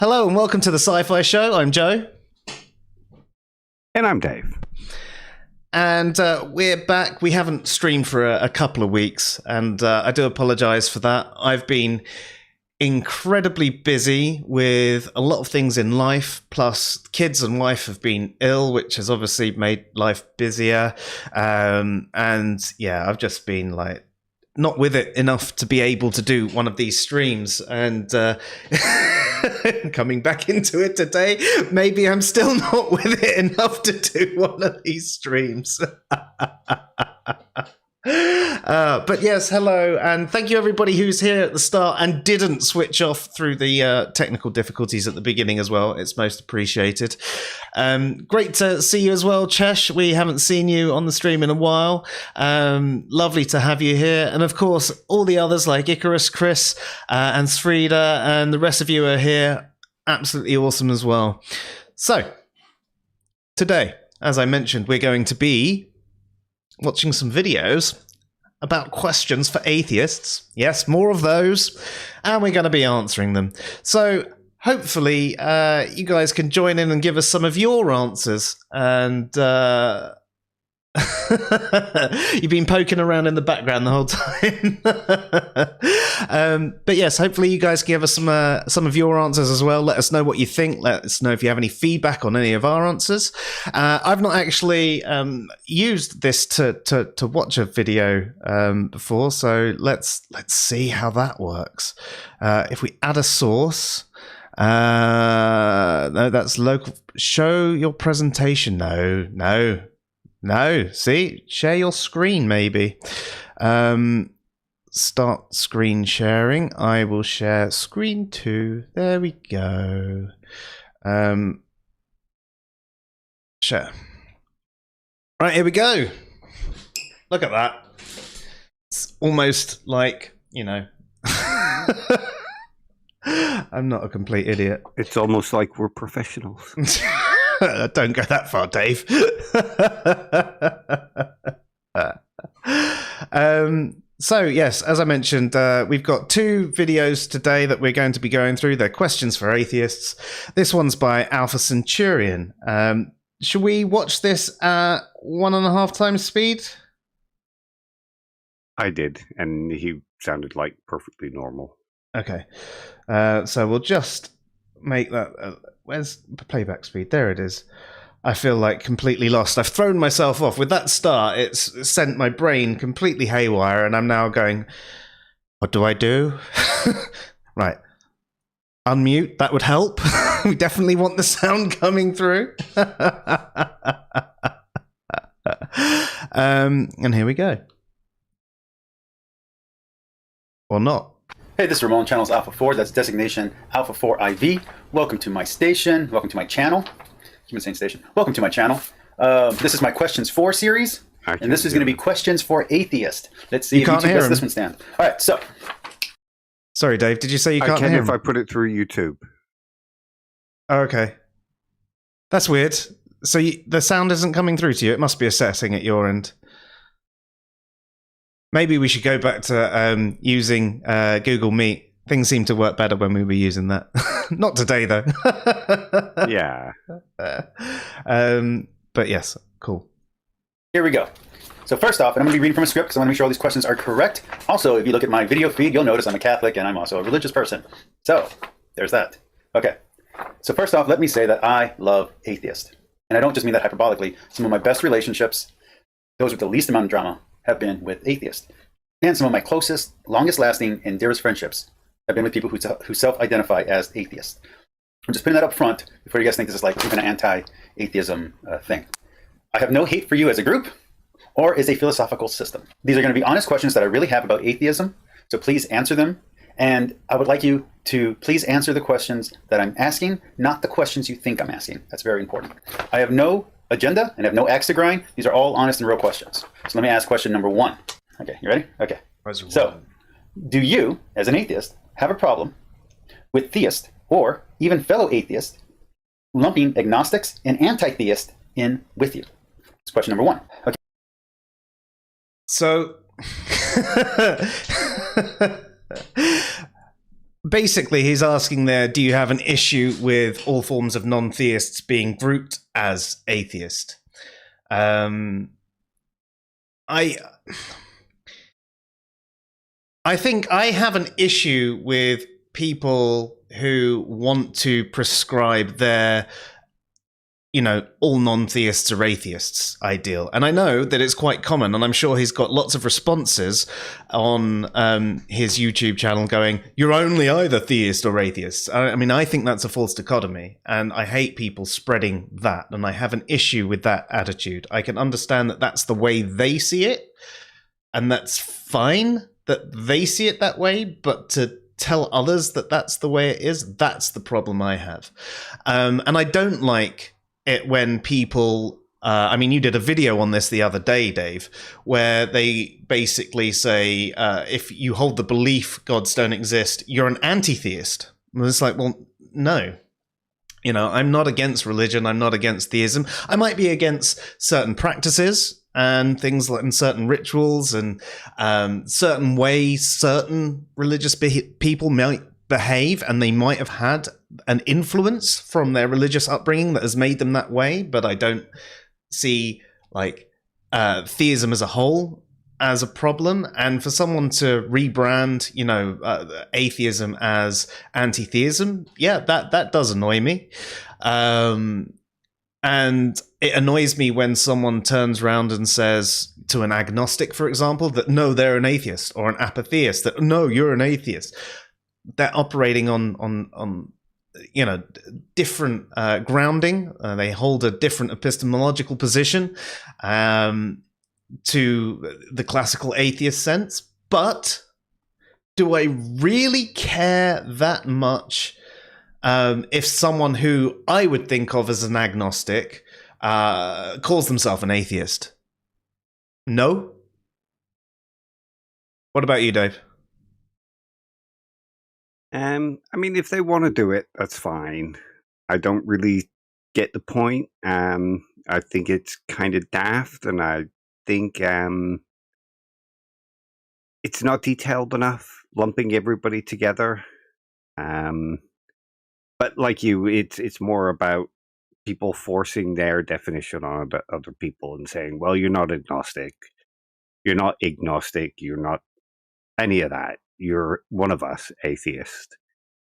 Hello and welcome to the Sci-Fi Show. I'm Joe. And I'm Dave. And we're back. We haven't streamed for a couple of weeks, and I do apologize for that. I've been incredibly busy with a lot of things in life, plus kids and wife have been ill, which has obviously made life busier. And yeah, I've just been like not with it enough to be able to do one of these streams, and coming back into it today, maybe I'm still not with it enough to do one of these streams. But yes, hello, and thank you everybody who's here at the start and didn't switch off through the technical difficulties at the beginning as well. It's most appreciated. Great to see you as well, Chesh. We haven't seen you on the stream in a while. Lovely to have you here. And of course, all the others like Icarus, Chris, and Srida, and the rest of you are here. Absolutely awesome as well. So, today, as I mentioned, we're going to be watching some videos about questions for atheists. Yes, more of those. And we're going to be answering them. So hopefully you guys can join in and give us some of your answers. And you've been poking around in the background the whole time. But yes, hopefully you guys can give us some of your answers as well. Let us know what you think. Let us know if you have any feedback on any of our answers. I've not actually used this to watch a video before, so let's see how that works. If we add a source, no, that's local. Show your presentation. No, see? Share your screen, maybe. Start screen sharing. I will share screen 2. There we go. Share. Right, here we go. Look at that. It's almost like, you know... I'm not a complete idiot. It's almost like we're professionals. Don't go that far, Dave. So, yes, as I mentioned, we've got 2 videos today that we're going to be going through. They're questions for atheists. This one's by Alpha Centurion. Should we watch this at 1.5 times speed? I did, and he sounded like perfectly normal. Okay. So we'll just make that... where's the playback speed? There it is. I feel like completely lost. I've thrown myself off. With that start, it's sent my brain completely haywire, and I'm now going, what do I do? Right. Unmute, that would help. We definitely want the sound coming through. And here we go. Or not. Hey, this is Ramon, channel's Alpha 4. That's designation Alpha 4 IV. Welcome to my station. Welcome to my channel. Keep saying station. Welcome to my channel. This is my Questions For series. And this is going to be Questions for Atheist. Let's see if YouTube lets this one stand. All right, so. Sorry, Dave. Did you say you can't hear him? If I put it through YouTube. Oh, okay. That's weird. So the sound isn't coming through to you. It must be a setting at your end. Maybe we should go back to using Google Meet. Things seem to work better when we were using that. Not today, though. Yeah. But yes, cool. Here we go. So first off, and I'm going to be reading from a script because I want to make sure all these questions are correct. Also, if you look at my video feed, you'll notice I'm a Catholic and I'm also a religious person. So there's that. Okay. So first off, let me say that I love atheists. And I don't just mean that hyperbolically. Some of my best relationships, those with the least amount of drama, have been with atheists. And some of my closest, longest lasting, and dearest friendships have been with people who self-identify as atheists. I'm just putting that up front before you guys think this is like even an anti-atheism thing. I have no hate for you as a group or as a philosophical system. These are going to be honest questions that I really have about atheism, so please answer them. And I would like you to please answer the questions that I'm asking, not the questions you think I'm asking. That's very important. I have no agenda and have no axe to grind. These are all honest and real questions. So let me ask question number 1. Okay, you ready? Okay. So, do you, as an atheist, have a problem with theists or even fellow atheists lumping agnostics and anti-theists in with you? That's question number 1. Okay. So basically, he's asking there, do you have an issue with all forms of non-theists being grouped as atheist? I think I have an issue with people who want to prescribe their, all non-theists are atheists ideal. And I know that it's quite common, and I'm sure he's got lots of responses on his YouTube channel going, you're only either theist or atheist. I mean, I think that's a false dichotomy, and I hate people spreading that, and I have an issue with that attitude. I can understand that that's the way they see it, and that's fine that they see it that way, but to tell others that that's the way it is, that's the problem I have. And I don't like it when people, you did a video on this the other day, Dave, where they basically say, if you hold the belief gods don't exist, you're an anti-theist. And it's like, well, no. I'm not against religion. I'm not against theism. I might be against certain practices and things like and certain rituals and certain ways certain religious people might behave, and they might have had an influence from their religious upbringing that has made them that way. But I don't see theism as a whole as a problem. And for someone to rebrand, atheism as anti-theism, yeah, that does annoy me. And it annoys me when someone turns around and says to an agnostic, for example, that no, they're an atheist, or an apatheist, that no, you're an atheist. They're operating on different grounding. They hold a different epistemological position to the classical atheist sense. But do I really care that much if someone who I would think of as an agnostic calls themselves an atheist? No. What about you, Dave? If they want to do it, that's fine. I don't really get the point. I think it's kind of daft, and I think it's not detailed enough, lumping everybody together. But like you, it's more about people forcing their definition on other people and saying, well, you're not agnostic, you're not agnostic, you're not any of that. You're one of us, atheist.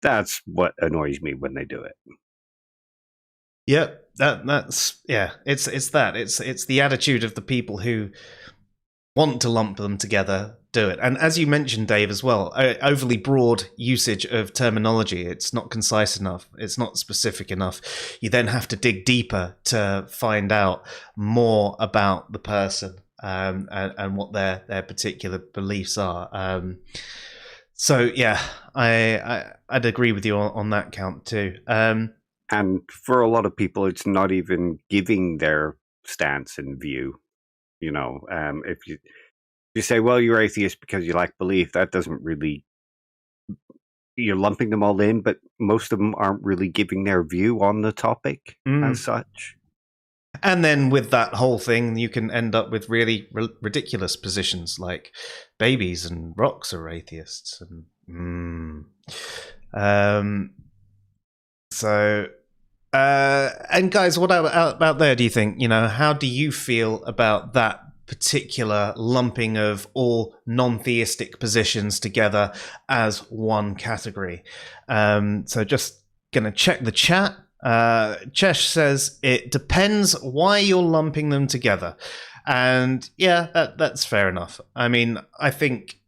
That's what annoys me when they do it. Yep, that's it's the attitude of the people who want to lump them together, do it. And as you mentioned, Dave, as well, overly broad usage of terminology. It's not concise enough. It's not specific enough. You then have to dig deeper to find out more about the person and what their particular beliefs are. So yeah, I'd agree with you on that count too. And for a lot of people, it's not even giving their stance and view. If you say, well, you're atheist because you lack belief, that doesn't really, you're lumping them all in, but most of them aren't really giving their view on the topic as such. And then with that whole thing, you can end up with really ridiculous positions like babies and rocks are atheists. And and guys, what about there? Do you think, how do you feel about that particular lumping of all non-theistic positions together as one category? So just gonna check the chat. Chesh says it depends why you're lumping them together, and yeah, that's fair enough. I mean, I think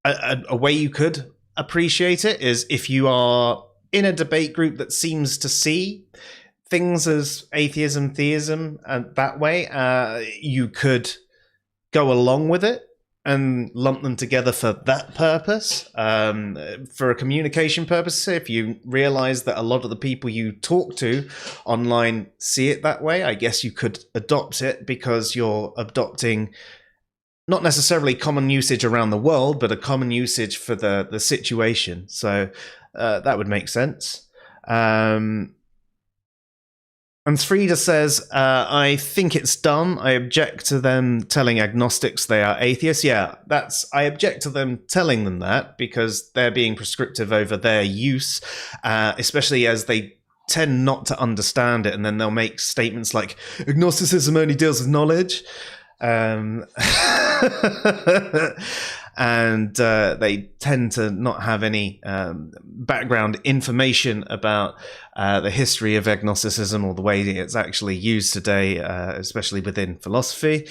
a way you could appreciate it is if you are in a debate group that seems to see things as atheism, theism, and that way, you could go along with it and lump them together for that purpose, for a communication purpose. If you realize that a lot of the people you talk to online see it that way, I guess you could adopt it because you're adopting not necessarily common usage around the world, but a common usage for the situation. So that would make sense. And Frida says, I think it's dumb. I object to them telling agnostics they are atheists. Yeah, I object to them telling them that because they're being prescriptive over their use, especially as they tend not to understand it. And then they'll make statements like, agnosticism only deals with knowledge. And they tend to not have any background information about the history of agnosticism or the way it's actually used today, especially within philosophy.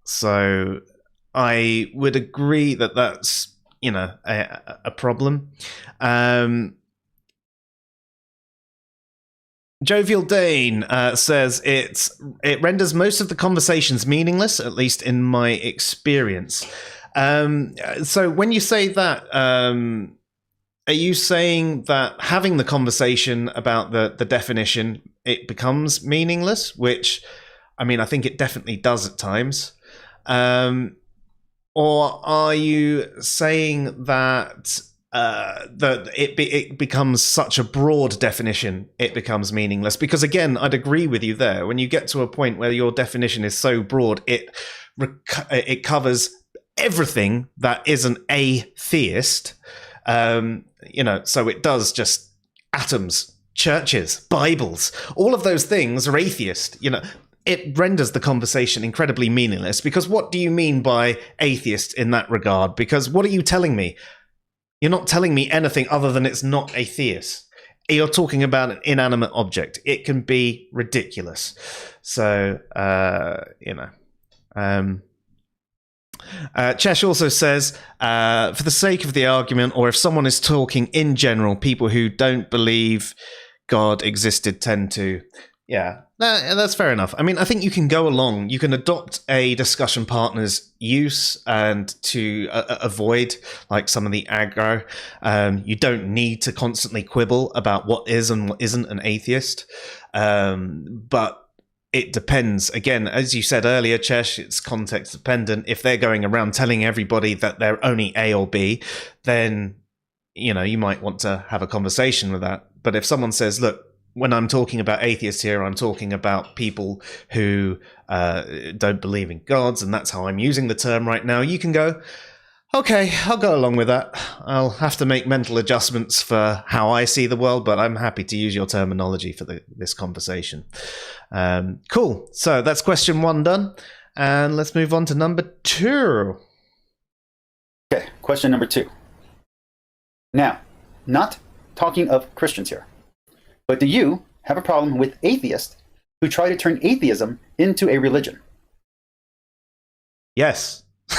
So I would agree that that's, a problem. Jovial Dane says it renders most of the conversations meaningless, at least in my experience. So when you say that, are you saying that having the conversation about the definition, it becomes meaningless? Which, I think it definitely does at times. Or are you saying that that it becomes such a broad definition, it becomes meaningless? Because again, I'd agree with you there. When you get to a point where your definition is so broad, it covers everything that isn't atheist. So it does just atoms, churches, Bibles, all of those things are atheist. It renders the conversation incredibly meaningless, because what do you mean by atheist in that regard? Because what are you telling me? You're not telling me anything other than it's not a theist. You're talking about an inanimate object. It can be ridiculous. So, Chesh also says, for the sake of the argument, or if someone is talking in general, people who don't believe God existed tend to... Yeah, that's fair enough. I think you can go along. You can adopt a discussion partner's use and to avoid like some of the aggro. You don't need to constantly quibble about what is and what isn't an atheist. But it depends. Again, as you said earlier, Chesh, it's context dependent. If they're going around telling everybody that they're only A or B, then, you might want to have a conversation with that. But if someone says, look, when I'm talking about atheists here, I'm talking about people who don't believe in gods, and that's how I'm using the term right now. You can go, okay, I'll go along with that. I'll have to make mental adjustments for how I see the world, but I'm happy to use your terminology for this conversation. Cool. So that's question 1 done. And let's move on to number 2. Okay, question number 2. Now, not talking of Christians here, but do you have a problem with atheists who try to turn atheism into a religion? Yes. There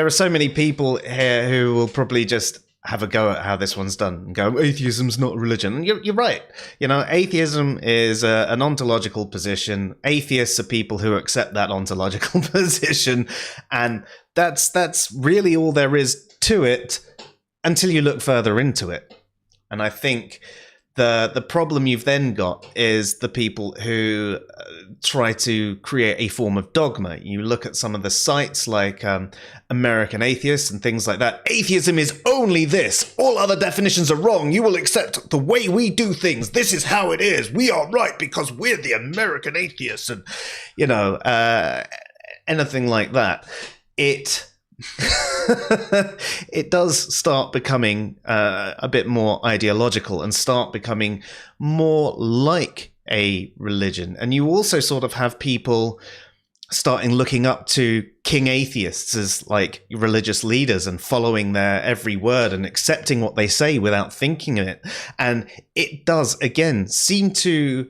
are so many people here who will probably just have a go at how this one's done and go, atheism's not a religion. And you're right. Atheism is an ontological position. Atheists are people who accept that ontological position. And that's really all there is to it until you look further into it. And I think the problem you've then got is the people who try to create a form of dogma. You look at some of the sites like American Atheists and things like that. Atheism is only this. All other definitions are wrong. You will accept the way we do things. This is how it is. We are right because we're the American Atheists. And, anything like that. It does start becoming a bit more ideological and start becoming more like a religion. And you also sort of have people starting looking up to king atheists as like religious leaders and following their every word and accepting what they say without thinking it. And it does, again, seem to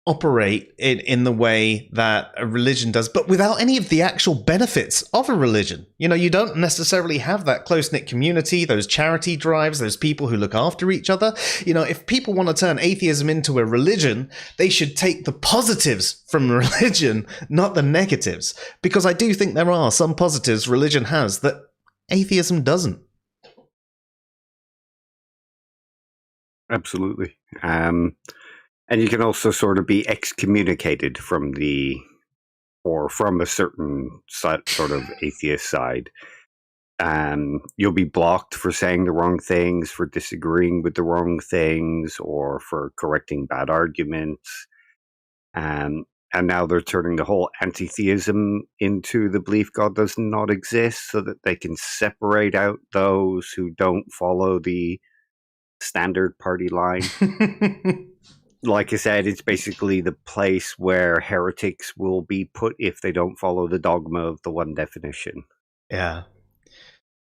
operate in the way that a religion does, but without any of the actual benefits of a religion. You don't necessarily have that close-knit community, those charity drives, those people who look after each other. If people want to turn atheism into a religion, they should take the positives from religion, not the negatives, because I do think there are some positives religion has that atheism doesn't. Absolutely. And you can also sort of be excommunicated from from a certain sort of atheist side. You'll be blocked for saying the wrong things, for disagreeing with the wrong things, or for correcting bad arguments. And now they're turning the whole anti-theism into the belief God does not exist, so that they can separate out those who don't follow the standard party line. Like I said, it's basically the place where heretics will be put if they don't follow the dogma of the one definition. Yeah.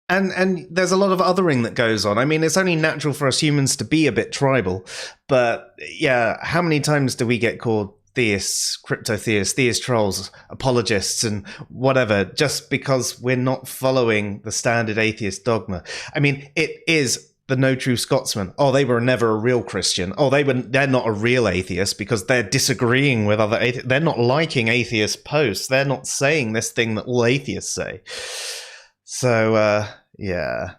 And there's a lot of othering that goes on. I mean, it's only natural for us humans to be a bit tribal, but yeah, how many times do we get called theists, crypto-theists, theist trolls, apologists, and whatever, just because we're not following the standard atheist dogma? I mean, it is the no true Scotsman. Oh, they were never a real Christian. Oh, they're not a real atheist because they're disagreeing with other atheists. They're not liking atheist posts. They're not saying this thing that all atheists say. So, yeah.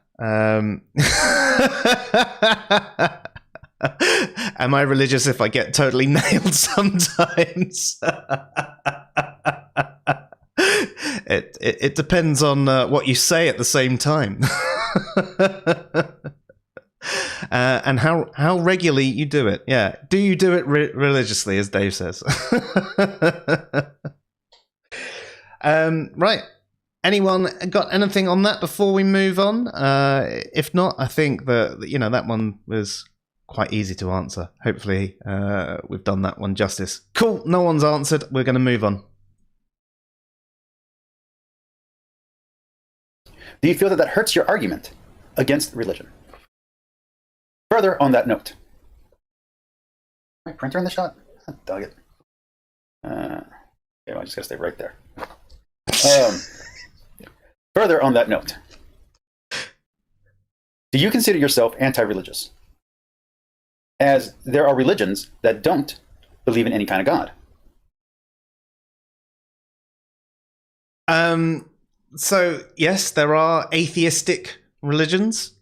Am I religious if I get totally nailed sometimes? It depends on what you say at the same time. And how regularly you do it. Yeah. Do you do it religiously, as Dave says? Right. Anyone got anything on that before we move on? If not, I think that that one was quite easy to answer. Hopefully, we've done that one justice. Cool. No one's answered. We're going to move on. Do you feel that hurts your argument against religion? Further on that note, my printer in the shot? Dog it. Okay, I just gotta stay right there. Further on that note, do you consider yourself anti-religious? As there are religions that don't believe in any kind of God. So yes, there are atheistic religions,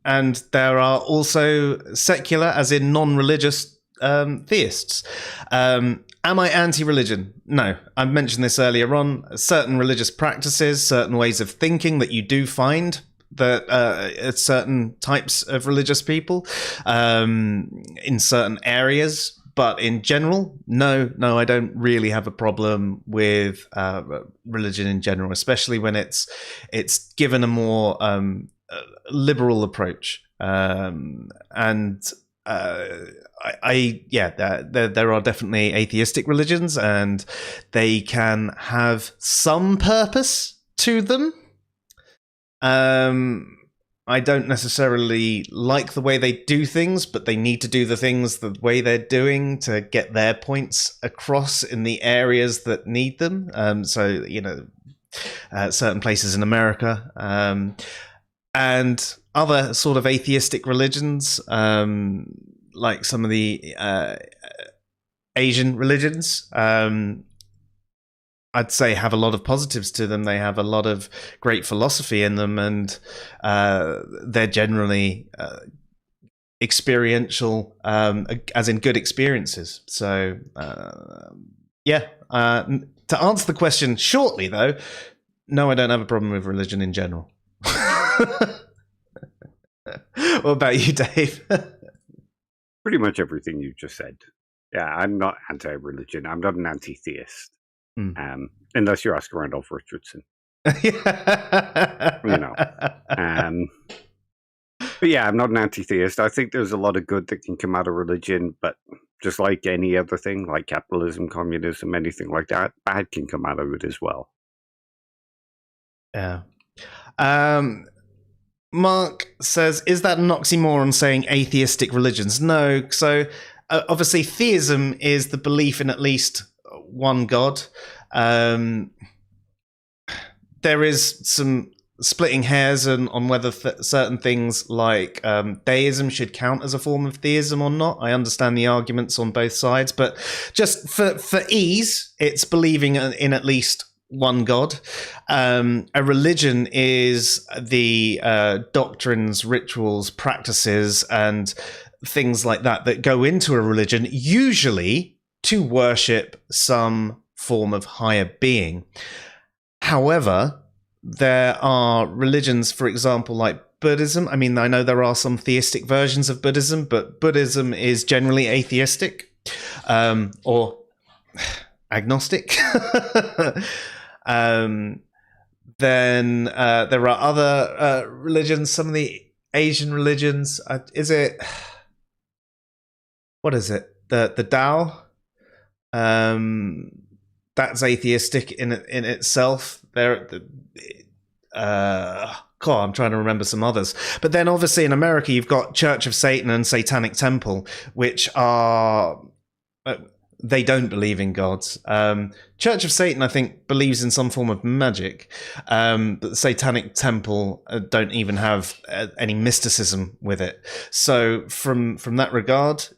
and there are also secular, as in non-religious theists. Am I anti-religion? No. I mentioned this earlier on. Certain religious practices, certain ways of thinking that you do find that certain types of religious people in certain areas. But in general, no, I don't really have a problem with religion in general, especially when it's given a more liberal approach. There are definitely atheistic religions, and they can have some purpose to them. I don't necessarily like the way they do things, but they need to do the things the way they're doing to get their points across in the areas that need them. Certain places in America, and other sort of atheistic religions, like some of the Asian religions, I'd say have a lot of positives to them. They have a lot of great philosophy in them, and they're generally experiential, as in good experiences. So, to answer the question shortly, though, no, I don't have a problem with religion in general. What about you, Dave? Pretty much everything you just said. Yeah, I'm not anti-religion. I'm not an anti-theist. Unless you're Oscar Randolph Richardson. But yeah, I'm not an anti-theist. I think there's a lot of good that can come out of religion, but just like any other thing, like capitalism, communism, anything like that, bad can come out of it as well. Yeah. Mark says, is that an oxymoron saying atheistic religions? No. So obviously theism is the belief in at least one God. There is some splitting hairs on whether certain things like deism should count as a form of theism or not. I understand the arguments on both sides, but just for ease, it's believing in at least one God. A religion is the doctrines, rituals, practices, and things like that go into a religion, usually to worship some form of higher being. However, there are religions, for example, like Buddhism. I mean, I know there are some theistic versions of Buddhism, but Buddhism is generally atheistic, or agnostic. Then there are other religions. Some of the Asian religions. What is it? The Tao. That's atheistic in itself. I'm trying to remember some others. But then obviously in America, you've got Church of Satan and Satanic Temple, which are... they don't believe in gods. Church of Satan, I think, believes in some form of magic. But the Satanic Temple don't even have any mysticism with it. So from that regard,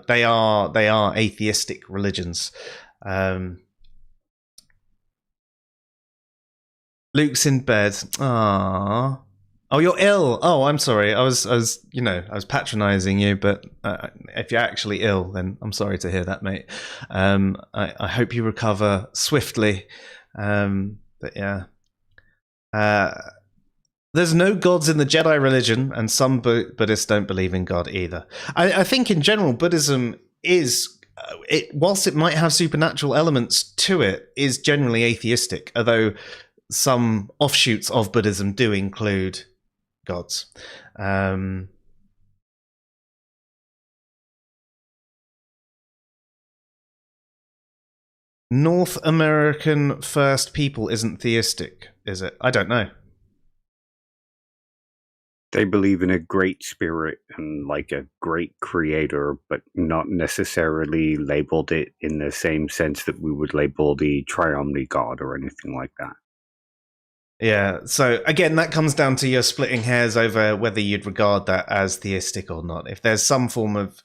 they are atheistic religions. Luke's in bed. Aww. Oh, you're ill. Oh, I'm sorry. I was patronizing you, but if you're actually ill, then I'm sorry to hear that, mate. I hope you recover swiftly. But yeah. There's no gods in the Jedi religion, and some Buddhists don't believe in God either. I think in general, Buddhism is, whilst it might have supernatural elements to it, is generally atheistic, although some offshoots of Buddhism do include gods. North American First People isn't theistic, is it? I don't know. They believe in a great spirit and like a great creator, but not necessarily labeled it in the same sense that we would label the Triomni God or anything like that. Yeah, so again, that comes down to your splitting hairs over whether you'd regard that as theistic or not. If there's some form of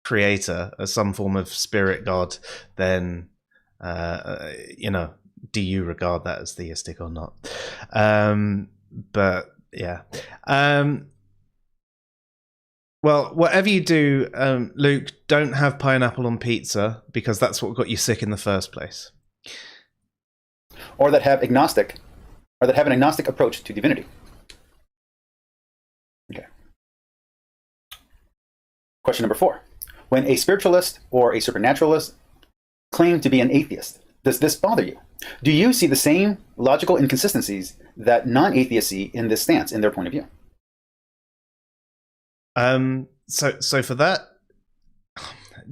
creator or some form of spirit god, then, do you regard that as theistic or not? But yeah. Well, whatever you do, Luke, don't have pineapple on pizza, because that's what got you sick in the first place. Or that have an agnostic approach to divinity. Okay. Question number 4. When a spiritualist or a supernaturalist claim to be an atheist, does this bother you? Do you see the same logical inconsistencies that non-atheists see in this stance, in their point of view? So for that,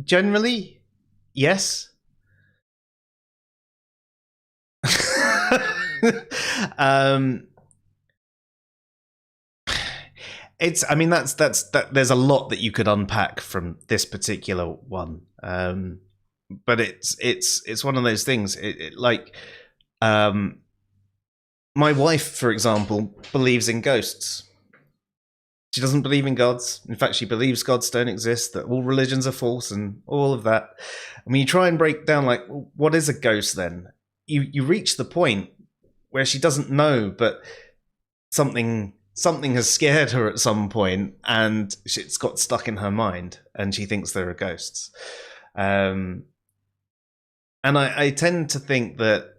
generally, yes. There's a lot that you could unpack from this particular one. But it's one of those things. My wife, for example, believes in ghosts. She doesn't believe in gods. In fact, she believes gods don't exist, that all religions are false and all of that. I mean, you try and break down, like, what is a ghost then? You reach the point where she doesn't know, but something has scared her at some point, and it's got stuck in her mind, and she thinks there are ghosts. And I tend to think that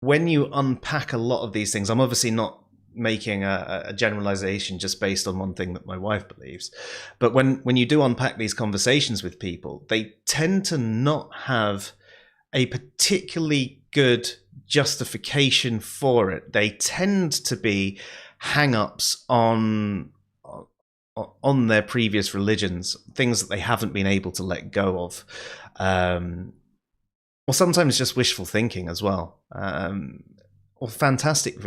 when you unpack a lot of these things, I'm obviously not making a generalization just based on one thing that my wife believes, but when you do unpack these conversations with people, they tend to not have a particularly good justification for it. They tend to be hang-ups on their previous religions, things that they haven't been able to let go of, or sometimes just wishful thinking as well, or fantastic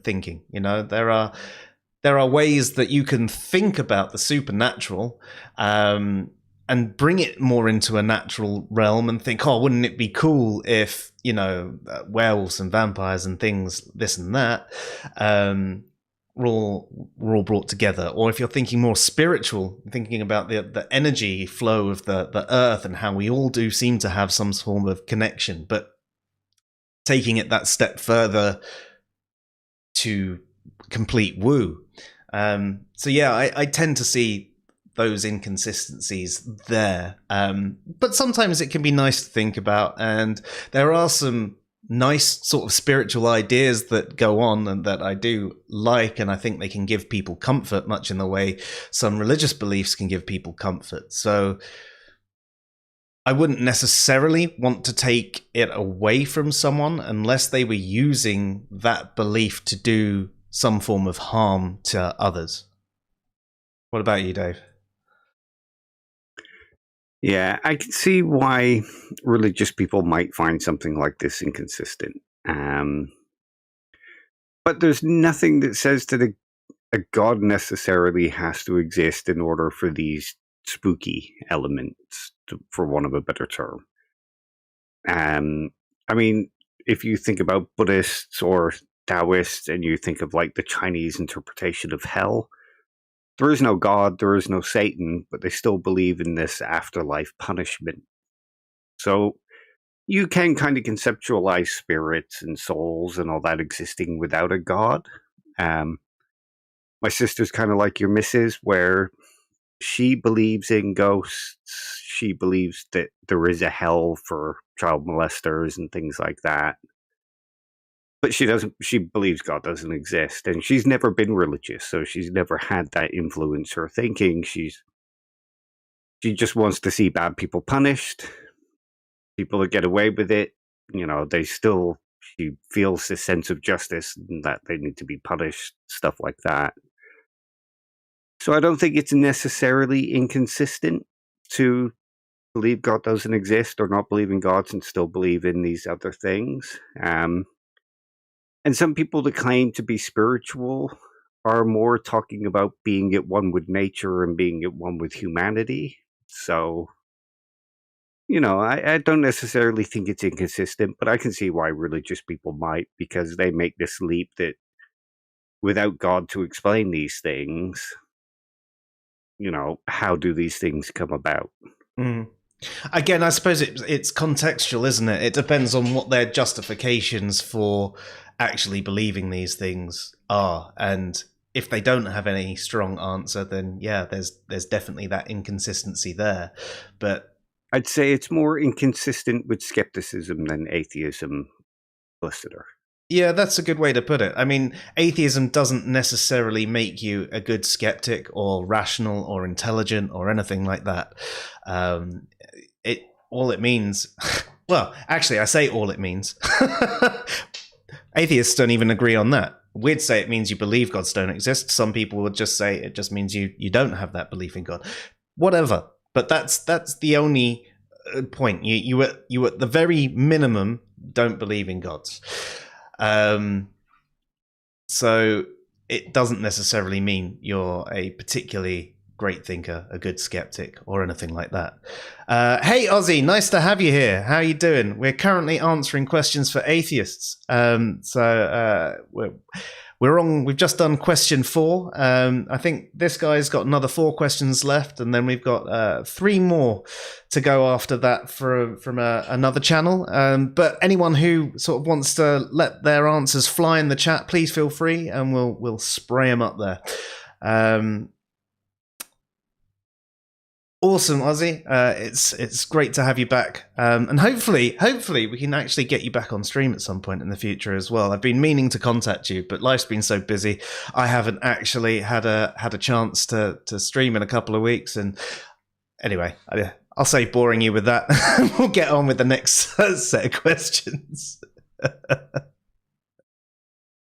thinking. There are ways that you can think about the supernatural and bring it more into a natural realm and think, oh, wouldn't it be cool if, werewolves and vampires and things, this and that, were all brought together. Or if you're thinking more spiritual, thinking about the energy flow of the earth and how we all do seem to have some form of connection, but taking it that step further to complete woo. So yeah, I tend to see those inconsistencies there, but sometimes it can be nice to think about, and there are some nice sort of spiritual ideas that go on and that I do like, and I think they can give people comfort, much in the way some religious beliefs can give people comfort. So I wouldn't necessarily want to take it away from someone unless they were using that belief to do some form of harm to others. What about you, Dave? Yeah, I can see why religious people might find something like this inconsistent. But there's nothing that says that a god necessarily has to exist in order for these spooky elements, for want of a better term. I mean, if you think about Buddhists or Taoists and you think of like the Chinese interpretation of hell, there is no God, there is no Satan, but they still believe in this afterlife punishment. So you can kind of conceptualize spirits and souls and all that existing without a God. My sister's kind of like your missus, where she believes in ghosts. She believes that there is a hell for child molesters and things like that. But she believes God doesn't exist, and she's never been religious, so she's never had that influence her thinking. She just wants to see bad people punished. People that get away with it, she feels this sense of justice and that they need to be punished, stuff like that. So I don't think it's necessarily inconsistent to believe God doesn't exist or not believe in God and still believe in these other things. And some people that claim to be spiritual are more talking about being at one with nature and being at one with humanity. So, I don't necessarily think it's inconsistent, but I can see why religious people might, because they make this leap that without God to explain these things, how do these things come about? Mm. Again, I suppose it's contextual, isn't it? It depends on what their justifications for actually believing these things are. And if they don't have any strong answer, then yeah, there's definitely that inconsistency there. But I'd say it's more inconsistent with skepticism than atheism, Listener. Yeah, that's a good way to put it. I mean, atheism doesn't necessarily make you a good skeptic or rational or intelligent or anything like that. All it means, well, actually, I say all it means. Atheists don't even agree on that. We'd say it means you believe gods don't exist. Some people would just say it just means you don't have that belief in God. Whatever. But that's the only point. You at the very minimum don't believe in gods. So it doesn't necessarily mean you're a particularly great thinker, a good skeptic, or anything like that. Hey, Ozzy, nice to have you here. How are you doing? We're currently answering questions for atheists. We've just done question 4. I think this guy's got another 4 questions left, and then we've got 3 more to go after that from another channel. But anyone who sort of wants to let their answers fly in the chat, please feel free, and we'll spray them up there. Awesome, Ozzy. It's great to have you back, and hopefully we can actually get you back on stream at some point in the future as well. I've been meaning to contact you, but life's been so busy, I haven't actually had a chance to stream in a couple of weeks. And anyway, I'll save boring you with that. We'll get on with the next set of questions.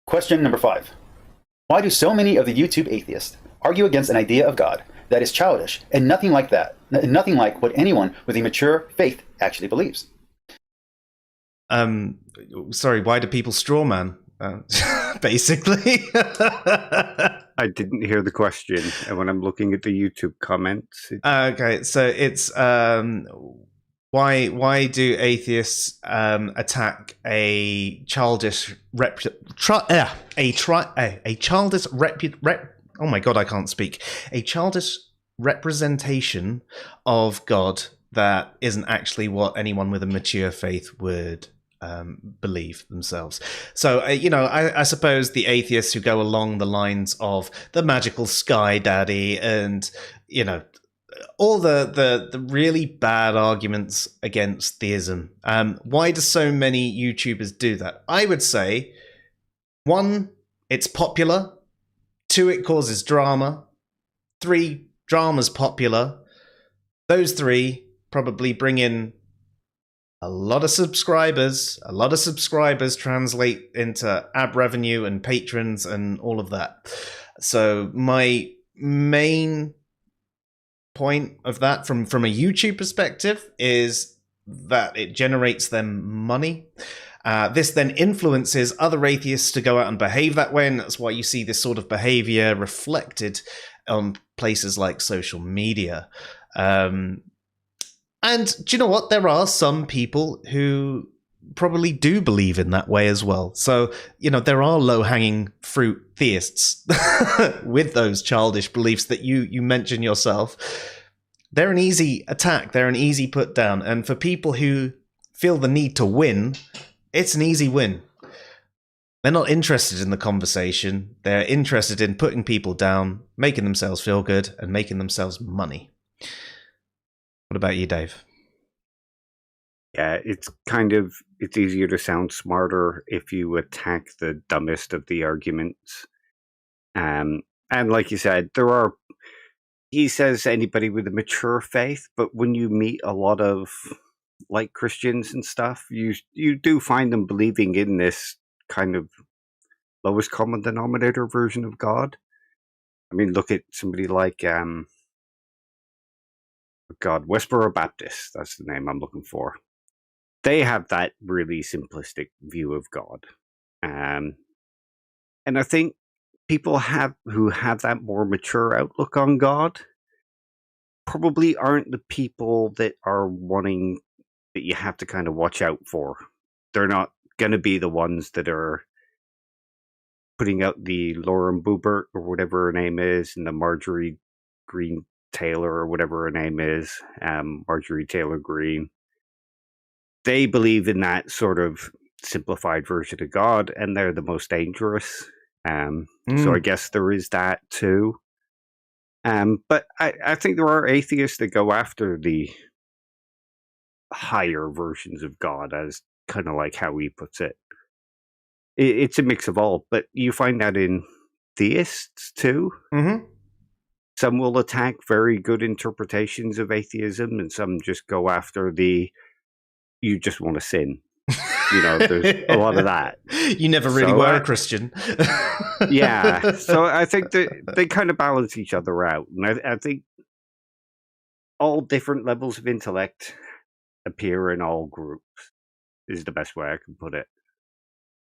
Question number 5. Why do so many of the YouTube atheists argue against an idea of God that is childish and nothing like that, nothing like what anyone with a mature faith actually believes? Sorry, why do people straw man? Basically. I didn't hear the question, and when I'm looking at the YouTube comments, okay, so it's why do atheists attack a childish oh my god, I can't speak. A childish representation of God that isn't actually what anyone with a mature faith would believe themselves. So, I suppose the atheists who go along the lines of the magical sky daddy and, all the really bad arguments against theism. Why do so many YouTubers do that? I would say, 1, it's popular. 2, it causes drama. 3, drama's popular. Those 3 probably bring in a lot of subscribers. A lot of subscribers translate into ad revenue and patrons and all of that. So my main point of that from a YouTube perspective is that it generates them money. This then influences other atheists to go out and behave that way, and that's why you see this sort of behavior reflected on places like social media. And do you know what? There are some people who probably do believe in that way as well. So, there are low-hanging fruit theists with those childish beliefs that you mention yourself. They're an easy attack. They're an easy put down. And for people who feel the need to win, it's an easy win. They're not interested in the conversation. They're interested in putting people down, making themselves feel good, and making themselves money. What about you, Dave? Yeah, it's easier to sound smarter if you attack the dumbest of the arguments. And like you said, he says anybody with a mature faith, but when you meet a lot of like Christians and stuff, you do find them believing in this kind of lowest common denominator version of God. I mean, look at somebody like Westboro Baptist, that's the name I'm looking for. They have that really simplistic view of God. And I think people who have that more mature outlook on God probably aren't the people that are wanting that you have to kind of watch out for. They're not going to be the ones that are putting out the Lauren Boebert or whatever her name is, and the Marjorie Green Taylor or whatever her name is, Marjorie Taylor Greene. They believe in that sort of simplified version of God, and they're the most dangerous. So I guess there is that too. But I think there are atheists that go after the higher versions of God, as kind of like how he puts it. It's a mix of all, but you find that in theists too. Mm-hmm. Some will attack very good interpretations of atheism, and some just go after you just want to sin. There's a lot of that. You never really were a Christian. Yeah. So I think that they kind of balance each other out. And I think all different levels of intellect appear in all groups, is the best way I can put it.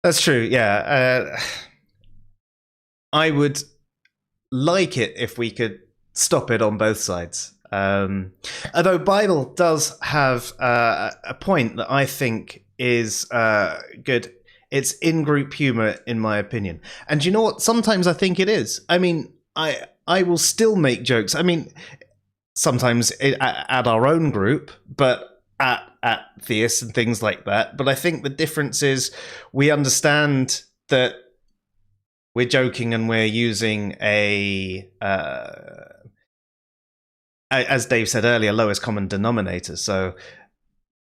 That's true, yeah. I would like it if we could stop it on both sides. Although Bible does have a point that I think is good. It's in-group humor, in my opinion. And you know what? Sometimes I think it is. I mean, I will still make jokes. I mean, sometimes at our own group, but at theists and things like that. But I think the difference is we understand that we're joking and we're using as Dave said earlier, lowest common denominator. So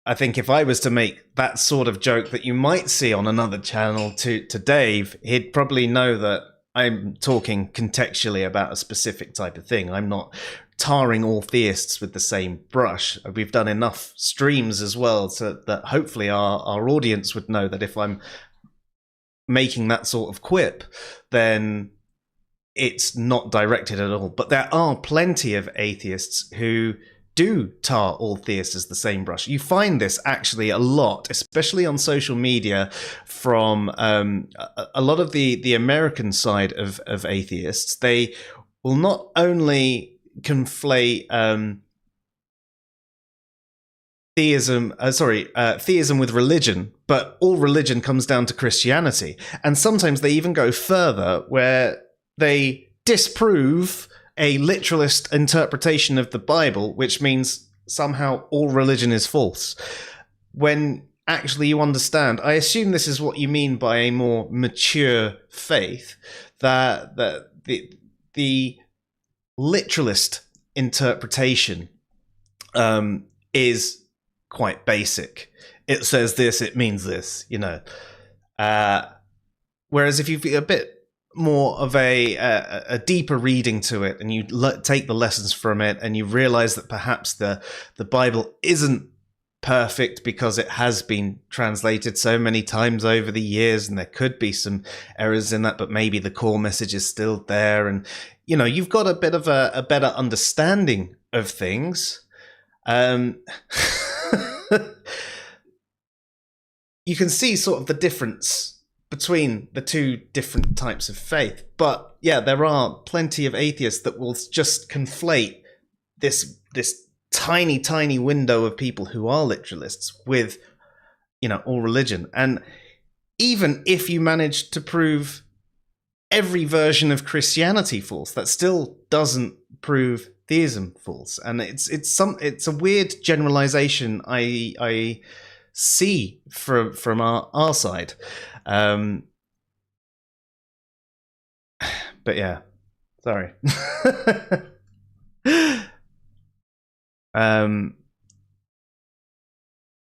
I think if I was to make that sort of joke that you might see on another channel to Dave, he'd probably know that I'm talking contextually about a specific type of thing. I'm not tarring all theists with the same brush. We've done enough streams as well so that hopefully our audience would know that if I'm making that sort of quip, then it's not directed at all. But there are plenty of atheists who do tar all theists as the same brush. You find this actually a lot, especially on social media, from a lot of the American side of atheists. They will not only conflate theism with religion, but all religion comes down to Christianity. And sometimes they even go further, where they disprove a literalist interpretation of the Bible, which means somehow all religion is false. When actually you understand, I assume this is what you mean by a more mature faith, that the literalist interpretation is quite basic. It says this, it means this, you know. Whereas if you've a bit more of a deeper reading to it, and you take the lessons from it, and you realize that perhaps the Bible isn't perfect because it has been translated so many times over the years, and there could be some errors in that, but maybe the core message is still there, and you know, you've got a bit of a better understanding of things. You can see sort of the difference between the two different types of faith. But yeah, there are plenty of atheists that will just conflate this tiny window of people who are literalists with, you know, all religion. And even if you manage to prove every version of Christianity false, that still doesn't prove theism false. And it's a weird generalization I see from our side. But yeah, sorry.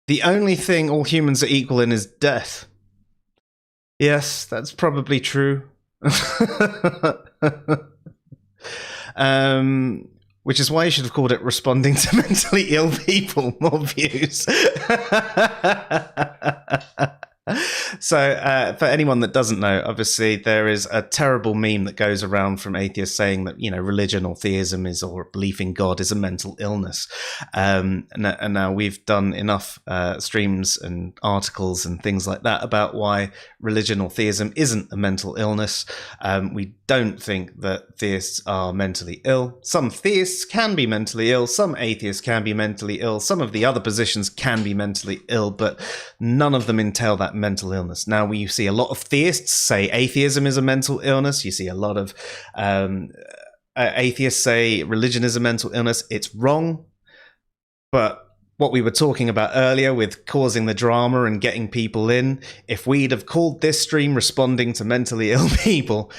The only thing all humans are equal in is death. Yes, that's probably true. Which is why you should have called it responding to mentally ill people. More views. So for anyone that doesn't know, obviously there is a terrible meme that goes around from atheists saying that, you know, religion or theism is, or belief in God is a mental illness. And now we've done enough streams and articles and things like that about why religion or theism isn't a mental illness. We don't think that theists are mentally ill. Some theists can be mentally ill. Some atheists can be mentally ill. Some of the other positions can be mentally ill, but none of them entail that mental illness. Now, we see a lot of theists say atheism is a mental illness. You see a lot of atheists say religion is a mental illness. It's wrong. But what we were talking about earlier with causing the drama and getting people in, if we'd have called this stream responding to mentally ill people,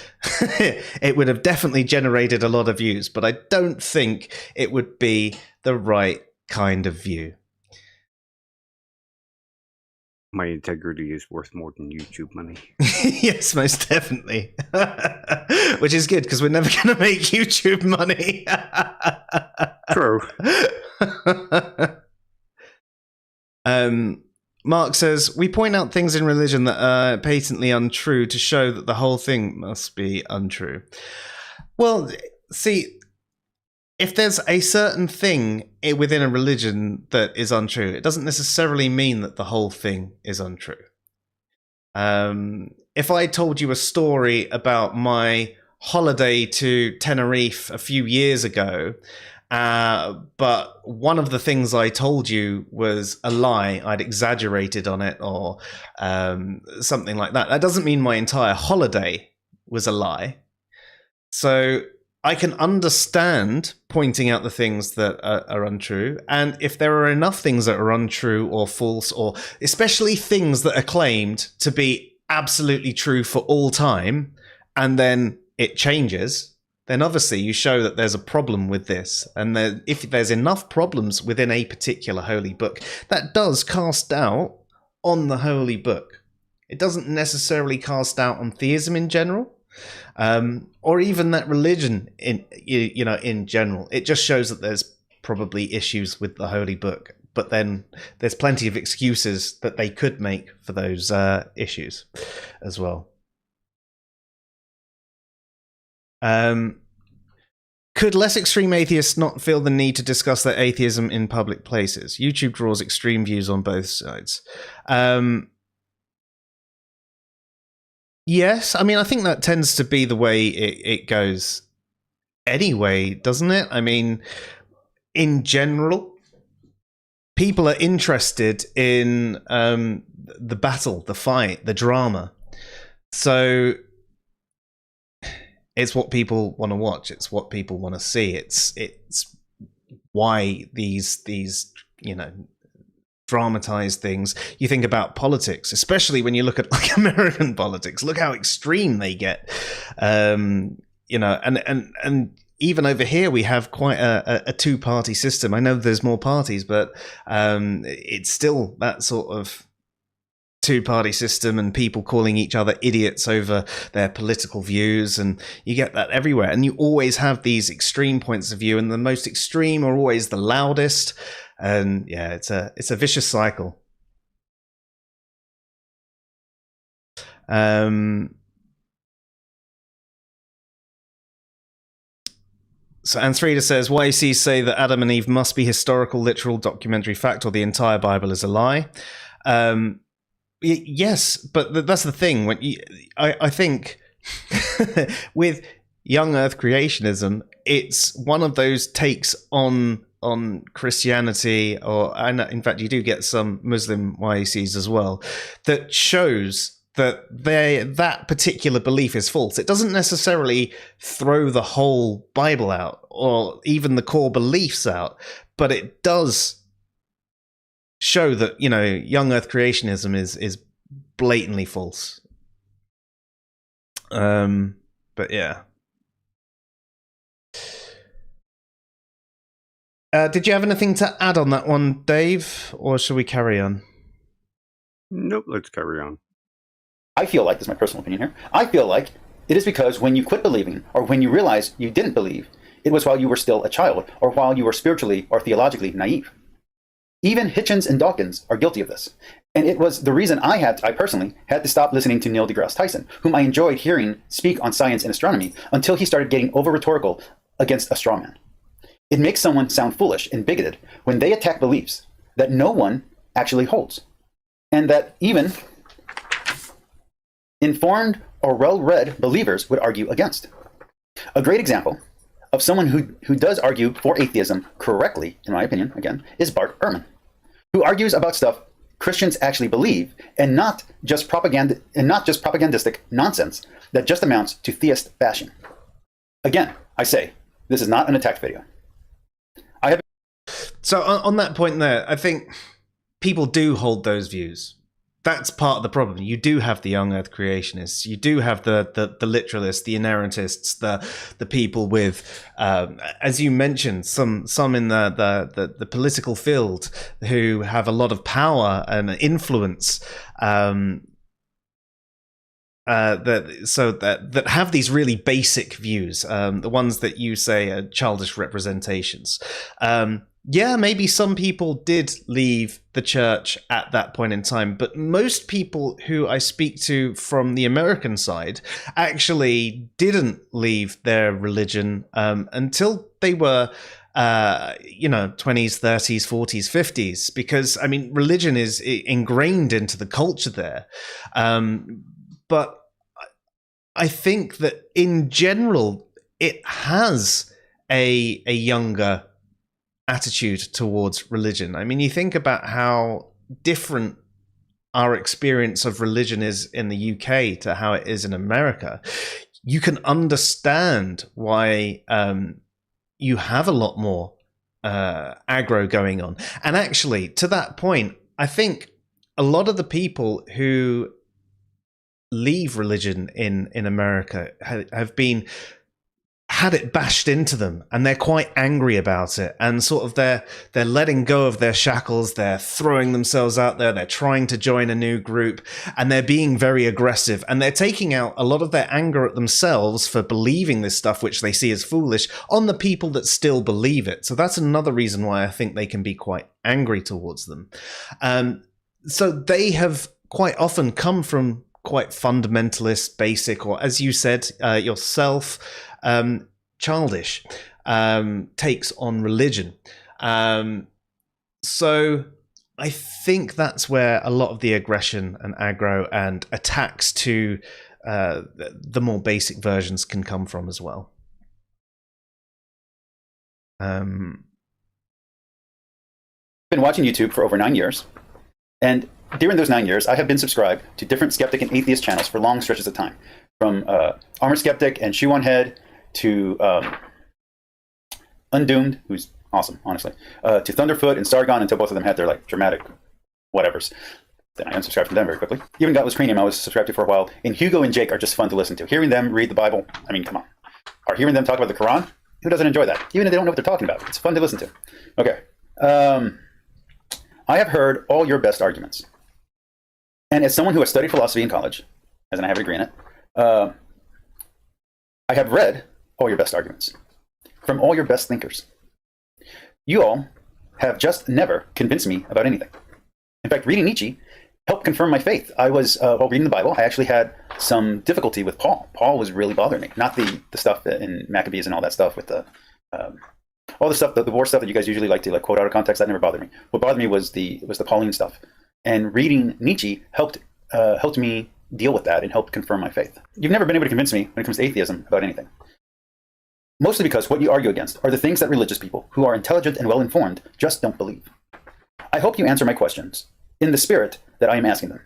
it would have definitely generated a lot of views. But I don't think it would be the right kind of view. My integrity is worth more than YouTube money. Yes, most definitely. Which is good, because we're never going to make YouTube money. True. Mark says, we point out things in religion that are patently untrue to show that the whole thing must be untrue. Well, see, if there's a certain thing within a religion that is untrue, it doesn't necessarily mean that the whole thing is untrue. If I told you a story about my holiday to Tenerife a few years ago, but one of the things I told you was a lie, I'd exaggerated on it or something like that, that doesn't mean my entire holiday was a lie. So I can understand pointing out the things that are untrue, and if there are enough things that are untrue or false, or especially things that are claimed to be absolutely true for all time, and then it changes, then obviously you show that there's a problem with this. And then if there's enough problems within a particular holy book, that does cast doubt on the holy book. It doesn't necessarily cast doubt on theism in general. Or even that religion in general. It just shows that there's probably issues with the holy book, but then there's plenty of excuses that they could make for those issues as well. Could less extreme atheists not feel the need to discuss their atheism in public places? YouTube draws extreme views on both sides. Yes, I mean, I think that tends to be the way it goes anyway, doesn't it? I mean, in general, people are interested in the battle, the fight, the drama. So it's what people want to watch. It's what people want to see. It's why these dramatized things. You think about politics, especially when you look at like American politics. Look how extreme they get, and even over here, we have quite a two-party system. I know there's more parties, but it's still that sort of two-party system, and people calling each other idiots over their political views, and you get that everywhere. And you always have these extreme points of view, and the most extreme are always the loudest. And yeah, it's a vicious cycle. So Anthreeda says, YAC say that Adam and Eve must be historical, literal, documentary fact, or the entire Bible is a lie. Yes, but that's the thing. When I think with young Earth creationism, it's one of those takes on Christianity, and in fact, you do get some Muslim YACs as well, that shows that that particular belief is false. It doesn't necessarily throw the whole Bible out or even the core beliefs out, but it does show that, young Earth creationism is blatantly false. But yeah. Did you have anything to add on that one, Dave, or shall we carry on? Nope, let's carry on. I feel like, this is my personal opinion here, I feel like it is because when you quit believing, or when you realize you didn't believe, it was while you were still a child, or while you were spiritually or theologically naive. Even Hitchens and Dawkins are guilty of this. And it was the reason I personally had to stop listening to Neil deGrasse Tyson, whom I enjoyed hearing speak on science and astronomy, until he started getting over-rhetorical against a straw man. It makes someone sound foolish and bigoted when they attack beliefs that no one actually holds, and that even informed or well-read believers would argue against. A great example of someone who does argue for atheism correctly, in my opinion, again, is Bart Ehrman, who argues about stuff Christians actually believe, and not just propagandistic nonsense that just amounts to theist bashing. Again, I say, this is not an attack video. So on that point there, I think people do hold those views. That's part of the problem. You do have the young Earth creationists. You do have the literalists, the inerrantists, the people with, as you mentioned, some in the political field who have a lot of power and influence. That have these really basic views, the ones that you say are childish representations. Yeah, maybe some people did leave the church at that point in time, but most people who I speak to from the American side actually didn't leave their religion until they were 20s, 30s, 40s, 50s, because, I mean, religion is ingrained into the culture there. But I think that in general, it has a younger attitude towards religion. I mean, you think about how different our experience of religion is in the UK to how it is in America. You can understand why you have a lot more aggro going on. And actually, to that point, I think a lot of the people who leave religion in America have had it bashed into them, and they're quite angry about it, and sort of they're letting go of their shackles, they're throwing themselves out there, they're trying to join a new group, and they're being very aggressive, and they're taking out a lot of their anger at themselves for believing this stuff which they see as foolish on the people that still believe it. So that's another reason why I think they can be quite angry towards them. So they have quite often come from quite fundamentalist, basic, or as you said yourself, childish takes on religion. So I think that's where a lot of the aggression and aggro and attacks to the more basic versions can come from as well. Been watching YouTube for over 9 years, and during those 9 years, I have been subscribed to different skeptic and atheist channels for long stretches of time, from Armor Skeptic and Shoe on Head to Undoomed, who's awesome, honestly, to Thunderfoot and Sargon, until both of them had their like dramatic whatevers. Then I unsubscribed from them very quickly. Even Godless Cranium I was subscribed to for a while. And Hugo and Jake are just fun to listen to. Hearing them read the Bible, I mean, come on. Or hearing them talk about the Quran, Who doesn't enjoy that? Even if they don't know what they're talking about. It's fun to listen to. Okay. I have heard all your best arguments. And as someone who has studied philosophy in college, as I have a degree in it, I have read all your best arguments from all your best thinkers. You all have just never convinced me about anything. In fact, reading Nietzsche helped confirm my faith. I was, while reading the Bible, I actually had some difficulty with Paul. Paul was really bothering me. Not the stuff in Maccabees and all that stuff with the, all the stuff, the war stuff that you guys usually like to quote out of context. That never bothered me. What bothered me was the Pauline stuff. And reading Nietzsche helped me deal with that and helped confirm my faith. You've never been able to convince me when it comes to atheism about anything. Mostly because what you argue against are the things that religious people who are intelligent and well-informed just don't believe. I hope you answer my questions in the spirit that I am asking them.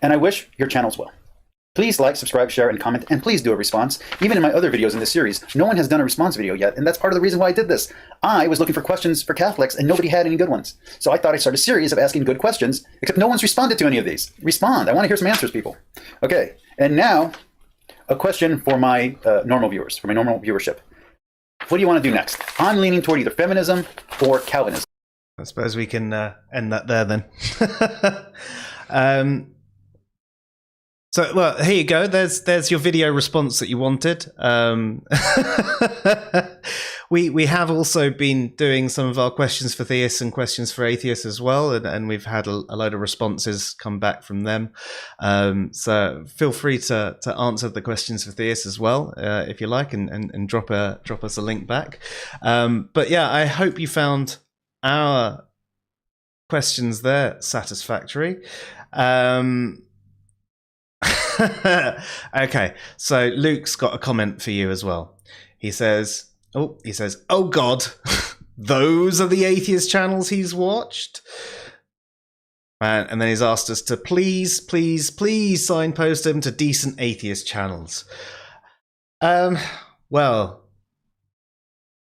And I wish your channels well. Please like, subscribe, share, and comment, and please do a response. Even in my other videos in this series, no one has done a response video yet, and that's part of the reason why I did this. I was looking for questions for Catholics, and nobody had any good ones. So I thought I'd start a series of asking good questions, except no one's responded to any of these. Respond. I want to hear some answers, people. Okay, and now, a question for my normal viewers, for my normal viewership. What do you want to do next? I'm leaning toward either feminism or Calvinism. I suppose we can end that there then. So, well, here you go. There's your video response that you wanted. We have also been doing some of our questions for theists and questions for atheists as well, and we've had a load of responses come back from them. So feel free to answer the questions for theists as well, if you like, and drop us a link back. But yeah, I hope you found our questions there satisfactory. Okay, so Luke's got a comment for you as well. He says, oh God, those are the atheist channels he's watched. And then he's asked us to please signpost him to decent atheist channels. Well,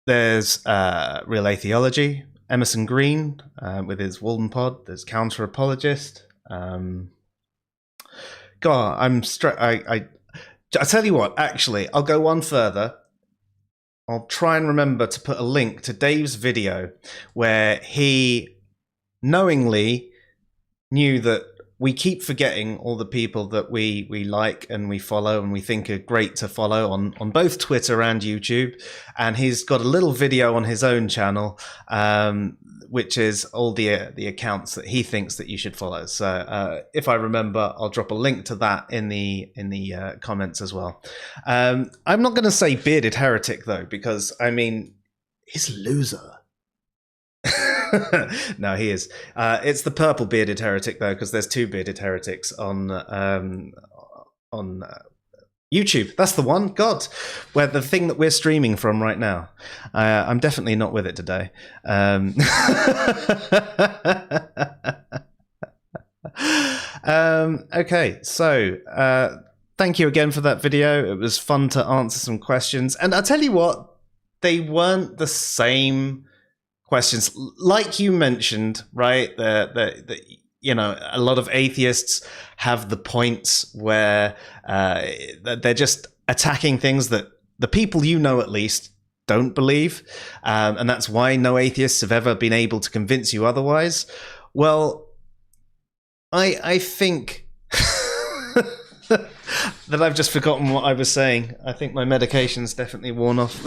there's Real Atheology, Emerson Green with his Walden Pod. There's Counter Apologist. God, I tell you what. Actually, I'll go one further. I'll try and remember to put a link to Dave's video where he knowingly knew that we keep forgetting all the people that we like and we follow and we think are great to follow on both Twitter and YouTube. And he's got a little video on his own channel, which is all the accounts that he thinks that you should follow. So if I remember, I'll drop a link to that in the comments as well. I'm not going to say bearded heretic though, because I mean, he's a loser. No, he is. It's the purple bearded heretic though, because there's two bearded heretics on YouTube. That's the one. God, where the thing that we're streaming from right now. I'm definitely not with it today. Okay, so thank you again for that video. It was fun to answer some questions, and I'll tell you what, they weren't the same questions like you mentioned, right? The you know, a lot of atheists have the points where they're just attacking things that the people you know at least don't believe, and that's why no atheists have ever been able to convince you otherwise. Well, I think that I've just forgotten what I was saying. I think my medication's definitely worn off.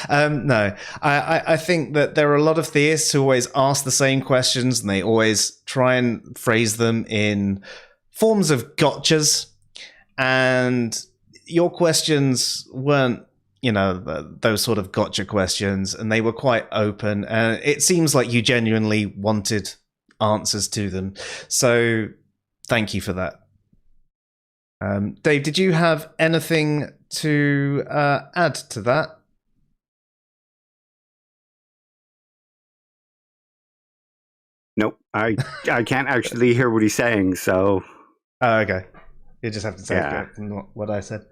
No, I think that there are a lot of theists who always ask the same questions, and they always try and phrase them in forms of gotchas. And your questions weren't, you know, those sort of gotcha questions, and they were quite open. And it seems like you genuinely wanted answers to them. So thank you for that. Dave, did you have anything to add to that? Nope, I can't actually hear what he's saying, so... Oh, okay. You just have to say what I said.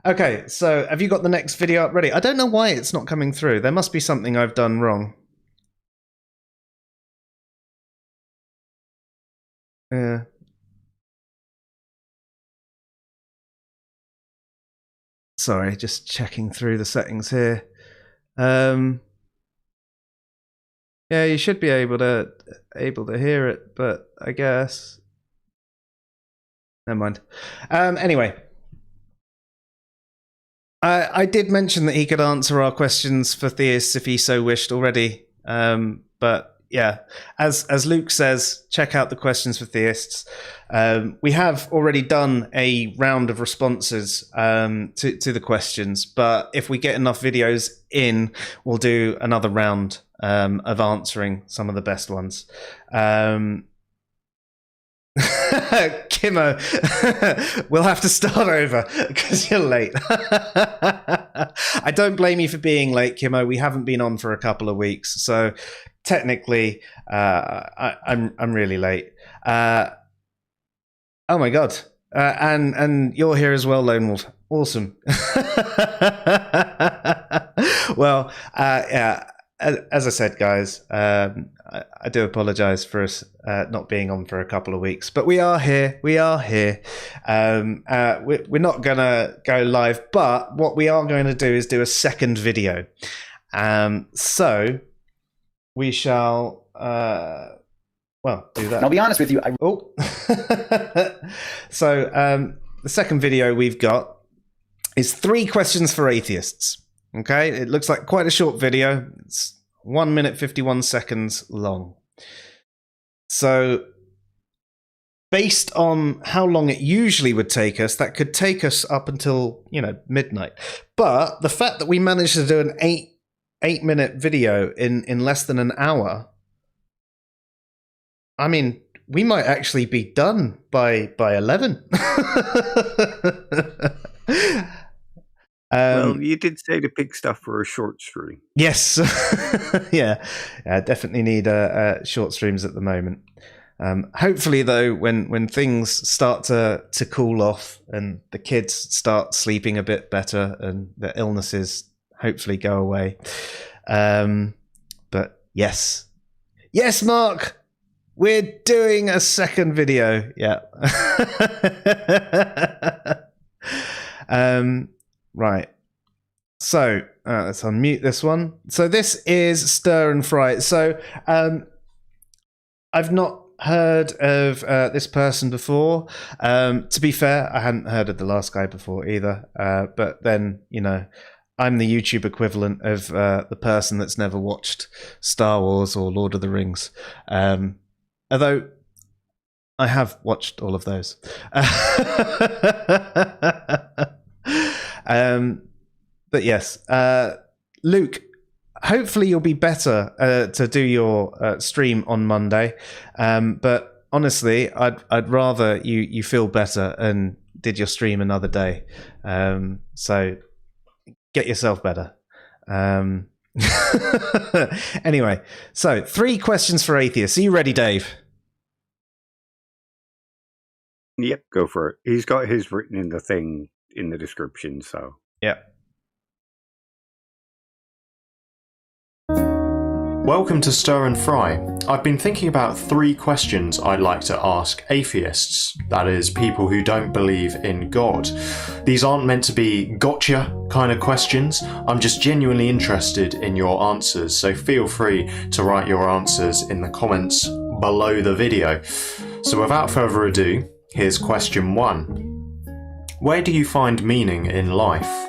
Okay, so have you got the next video up ready? I don't know why it's not coming through. There must be something I've done wrong. Yeah. Sorry, just checking through the settings here. Yeah, you should be able to hear it, but I guess never mind. Anyway, I did mention that he could answer our questions for theists if he so wished already. But yeah, as Luke says, check out the questions for theists. We have already done a round of responses to the questions, but if we get enough videos in, we'll do another round of answering some of the best ones. Kimmo, we'll have to start over because you're late. I don't blame you for being late, Kimmo. We haven't been on for a couple of weeks, so technically, I'm really late. Oh my god! And you're here as well, Lone Wolf. Awesome. Well, yeah. As I said, guys, I do apologise for us not being on for a couple of weeks, but we are here. We are here. We're not going to go live, but what we are going to do is do a second video. So we shall, well, do that. And I'll be honest with you. So the second video we've got is 3 questions for atheists. Okay, it looks like quite a short video. It's 1 minute 51 seconds long. So based on how long it usually would take us, that could take us up until, midnight. But the fact that we managed to do an 8-minute video in less than an hour, I mean, we might actually be done by 11. Well, you did say to pick stuff for a short stream. Yes. Yeah, definitely need short streams at the moment. Hopefully, though, when things start to cool off and the kids start sleeping a bit better and the illnesses hopefully go away. But yes, Mark, we're doing a second video. Yeah. Right. So let's unmute this one. So this is Stir and Fry. So I've not heard of this person before. To be fair, I hadn't heard of the last guy before either. But then, I'm the YouTube equivalent of the person that's never watched Star Wars or Lord of the Rings. Although I have watched all of those. But yes, Luke, hopefully you'll be better to do your stream on Monday. But honestly, I'd rather you feel better and did your stream another day. So get yourself better. Anyway, so 3 questions for atheists. Are you ready, Dave? Yep, go for it. He's got his written in the thing in the description, so. Yeah. Welcome to Stir and Fry. I've been thinking about 3 questions I'd like to ask atheists, that is, people who don't believe in God. These aren't meant to be gotcha kind of questions. I'm just genuinely interested in your answers, so feel free to write your answers in the comments below the video. So without further ado, here's question 1. Where do you find meaning in life?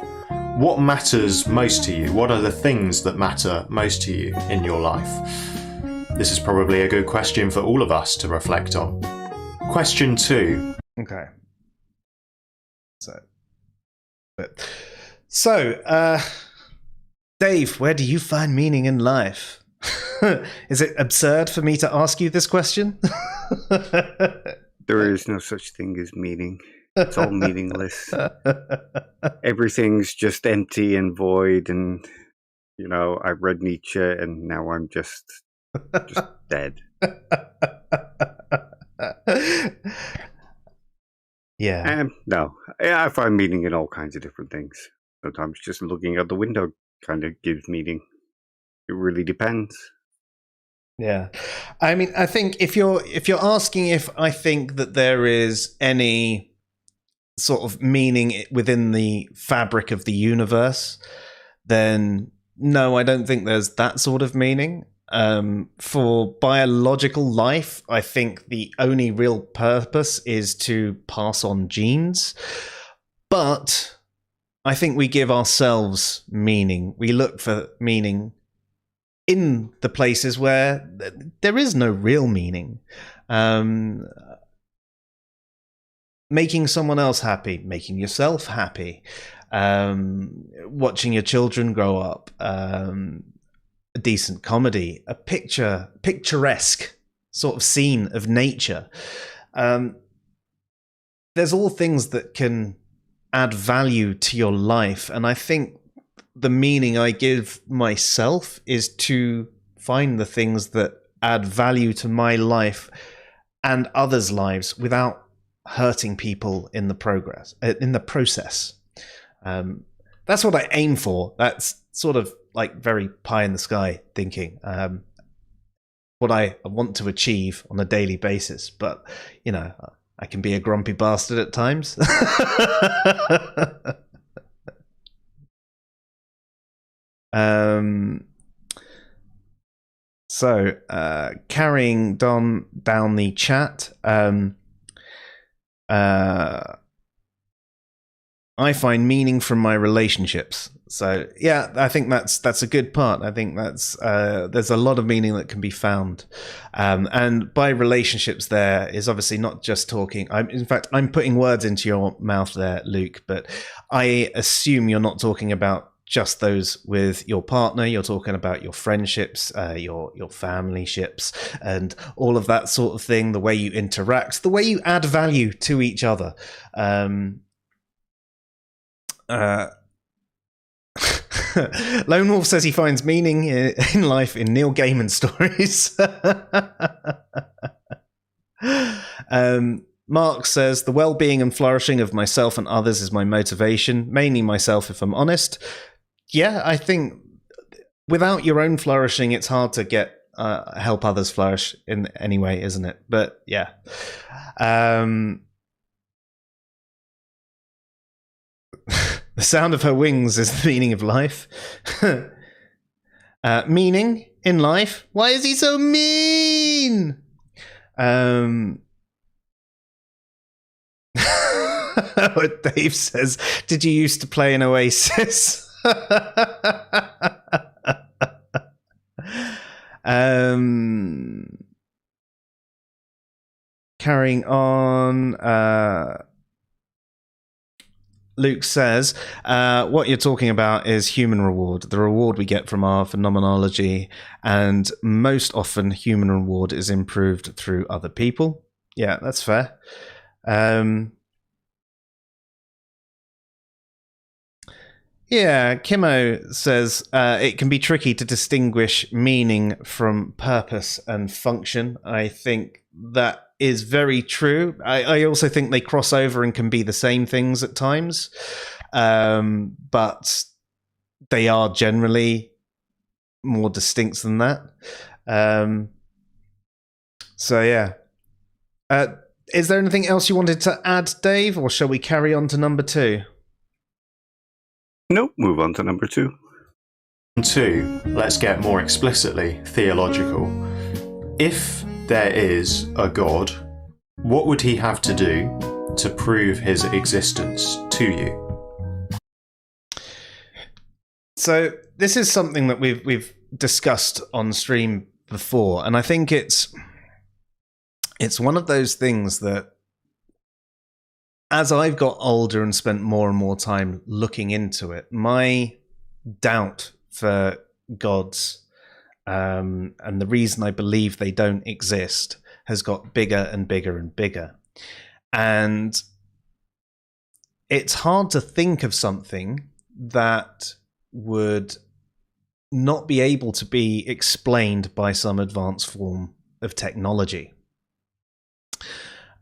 What matters most to you? What are the things that matter most to you in your life? This is probably a good question for all of us to reflect on. Question 2. Okay. Dave, where do you find meaning in life? Is it absurd for me to ask you this question? There is no such thing as meaning. It's all meaningless. Everything's just empty and void, and I read Nietzsche and now I'm just dead. Yeah. No, I find meaning in all kinds of different things. Sometimes just looking out the window kind of gives meaning. It really depends. Yeah. I mean, I think if you're asking if I think that there is any sort of meaning within the fabric of the universe, then no, I don't think there's that sort of meaning. For biological life, I think the only real purpose is to pass on genes. But I think we give ourselves meaning. We look for meaning in the places where there is no real meaning. Making someone else happy, making yourself happy, watching your children grow up, a decent comedy, a picturesque sort of scene of nature. There's all things that can add value to your life. And I think the meaning I give myself is to find the things that add value to my life and others' lives without hurting people in the process. That's what I aim for. That's sort of like very pie in the sky thinking. What I want to achieve on a daily basis, but you know, I can be a grumpy bastard at times. So carrying down the chat, I find meaning from my relationships. So yeah, I think that's a good part. I think that's there's a lot of meaning that can be found, and by relationships there is obviously not just talking. I'm putting words into your mouth there, Luke, but I assume you're not talking about just those with your partner. You're talking about your friendships, your family ships, and all of that sort of thing. The way you interact, the way you add value to each other. Lone Wolf says he finds meaning in life in Neil Gaiman stories. Mark says the well-being and flourishing of myself and others is my motivation, mainly myself if I'm honest. Yeah, I think without your own flourishing, it's hard to get help others flourish in any way, isn't it? But yeah. The sound of her wings is the meaning of life. Meaning in life? Why is he so mean? Dave says, did you used to play in Oasis? Carrying on, Luke says, what you're talking about is human reward, the reward we get from our phenomenology, and most often human reward is improved through other people. Yeah, that's fair. Yeah, Kimo says it can be tricky to distinguish meaning from purpose and function. I think that is very true. I also think they cross over and can be the same things at times, but they are generally more distinct than that. So yeah. Is there anything else you wanted to add, Dave, or shall we carry on to number 2? Nope, move on to number 2. 2, let's get more explicitly theological. If there is a God, what would he have to do to prove his existence to you? So this is something that we've discussed on stream before, and I think it's one of those things that as I've got older and spent more and more time looking into it, my doubt for gods and the reason I believe they don't exist has got bigger and bigger and bigger. And it's hard to think of something that would not be able to be explained by some advanced form of technology.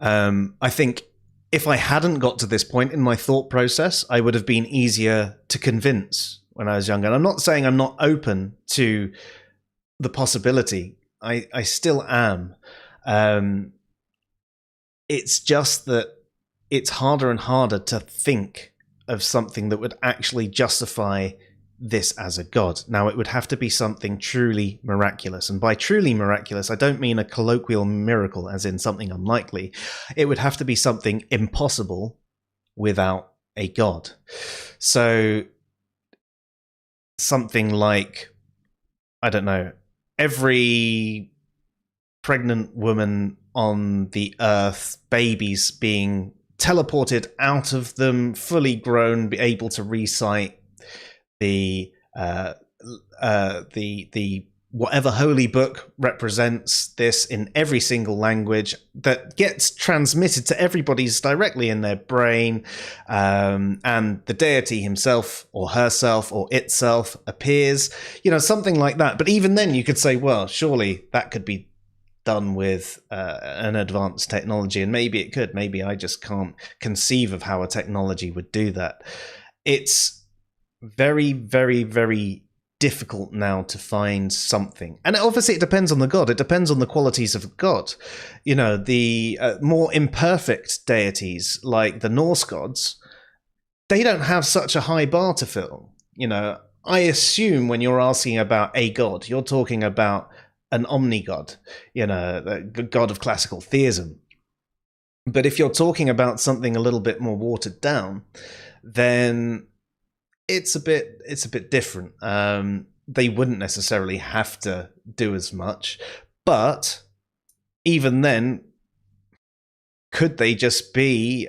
I think if I hadn't got to this point in my thought process, I would have been easier to convince when I was younger. And I'm not saying I'm not open to the possibility. I still am. It's just that it's harder and harder to think of something that would actually justify this as a god. Now, it would have to be something truly miraculous. And by truly miraculous, I don't mean a colloquial miracle, as in something unlikely. It would have to be something impossible without a god. So something like, I don't know, every pregnant woman on the earth, babies being teleported out of them, fully grown, be able to recite the whatever holy book represents this in every single language, that gets transmitted to everybody's directly in their brain, and the deity himself or herself or itself appears, something like that. But even then you could say, well, surely that could be done with an advanced technology, and maybe it could. Maybe I just can't conceive of how a technology would do that. It's very, very, very difficult now to find something. And obviously it depends on the god. It depends on the qualities of the god. The more imperfect deities, like the Norse gods, they don't have such a high bar to fill. I assume when you're asking about a god, you're talking about an omni-god, the god of classical theism. But if you're talking about something a little bit more watered down, then it's a bit different. They wouldn't necessarily have to do as much, but even then, could they just be,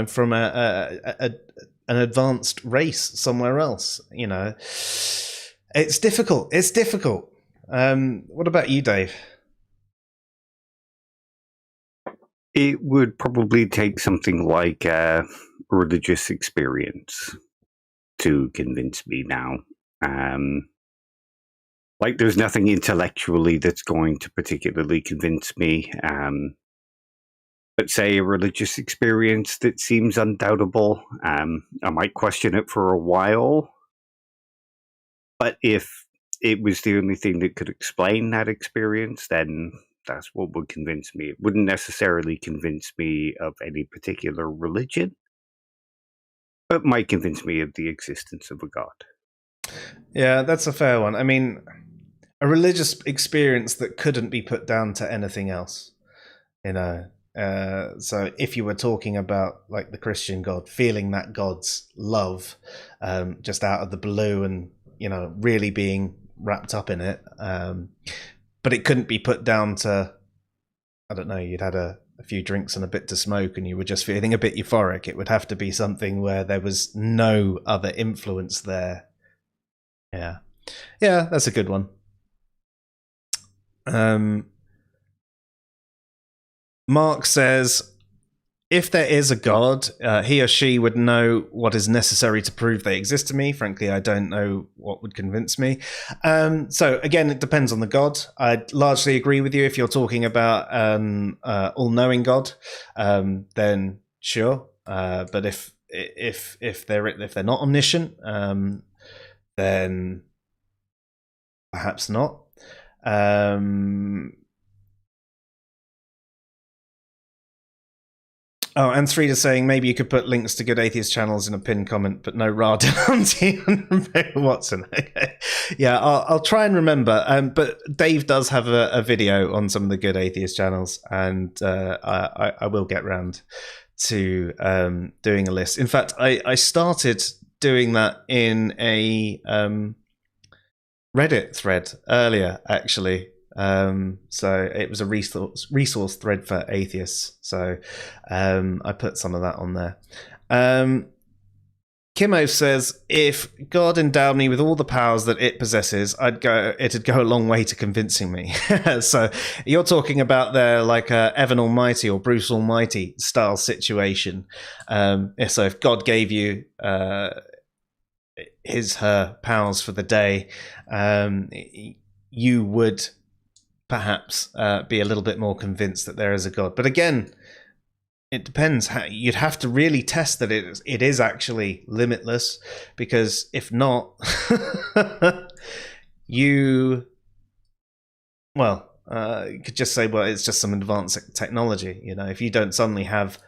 from an advanced race somewhere else? It's difficult. It's difficult. What about you, Dave? It would probably take something like a religious experience to convince me now. Like, there's nothing intellectually that's going to particularly convince me. But say a religious experience that seems undoubtable, I might question it for a while. But if it was the only thing that could explain that experience, then that's what would convince me. It wouldn't necessarily convince me of any particular religion, but might convince me of the existence of a god. Yeah, that's a fair one. I mean, a religious experience that couldn't be put down to anything else. So if you were talking about like the Christian God, feeling that God's love just out of the blue and, really being wrapped up in it. But it couldn't be put down to, I don't know, you'd had a few drinks and a bit to smoke and you were just feeling a bit euphoric. It would have to be something where there was no other influence there. Yeah, that's a good one. Mark says, if there is a god, he or she would know what is necessary to prove they exist to me. Frankly, I don't know what would convince me. So again, it depends on the god. I'd largely agree with you. If you're talking about an all-knowing god, then sure. But if they're not omniscient, then perhaps not. Oh, and Sreed's saying maybe you could put links to good atheist channels in a pinned comment, but no Ra Delonte and Watson. Okay. Yeah, I'll try and remember. But Dave does have a video on some of the good atheist channels, and I will get round to doing a list. In fact, I started doing that in a Reddit thread earlier, actually. So it was a resource thread for atheists. So I put some of that on there. Kimo says, if God endowed me with all the powers that it possesses, it'd go a long way to convincing me. So you're talking about there like a Evan Almighty or Bruce Almighty style situation. So if God gave you her powers for the day, you would perhaps be a little bit more convinced that there is a God. But again, it depends. You'd have to really test that it is actually limitless, because if not, you could just say, well, it's just some advanced technology. If you don't suddenly have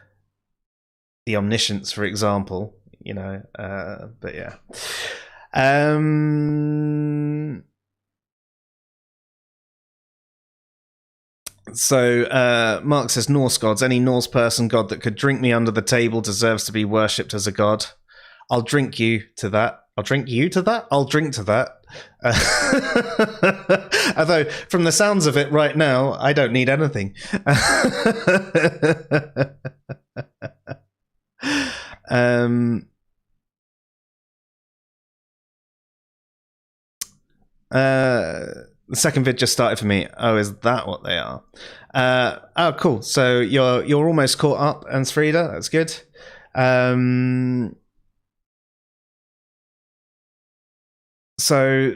the omniscience, for example, but yeah. So Mark says, Norse gods. Any Norse person god that could drink me under the table deserves to be worshipped as a god. I'll drink you to that. I'll drink you to that? I'll drink to that. Although, from the sounds of it right now, I don't need anything. The second vid just started for me. Oh, is that what they are? Oh, cool. So you're almost caught up, Ansfrida. That's good. So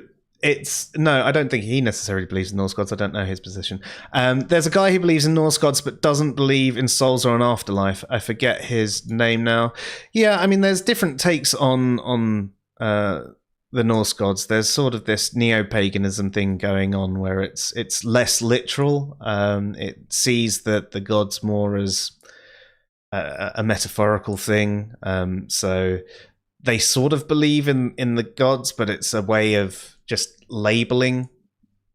no, I don't think he necessarily believes in Norse gods. I don't know his position. There's a guy who believes in Norse gods but doesn't believe in souls or an afterlife. I forget his name now. Yeah, I mean, there's different takes on the Norse gods. There's sort of this neo-paganism thing going on where it's less literal. It sees the gods more as a metaphorical thing. So they sort of believe in the gods, but it's a way of just labeling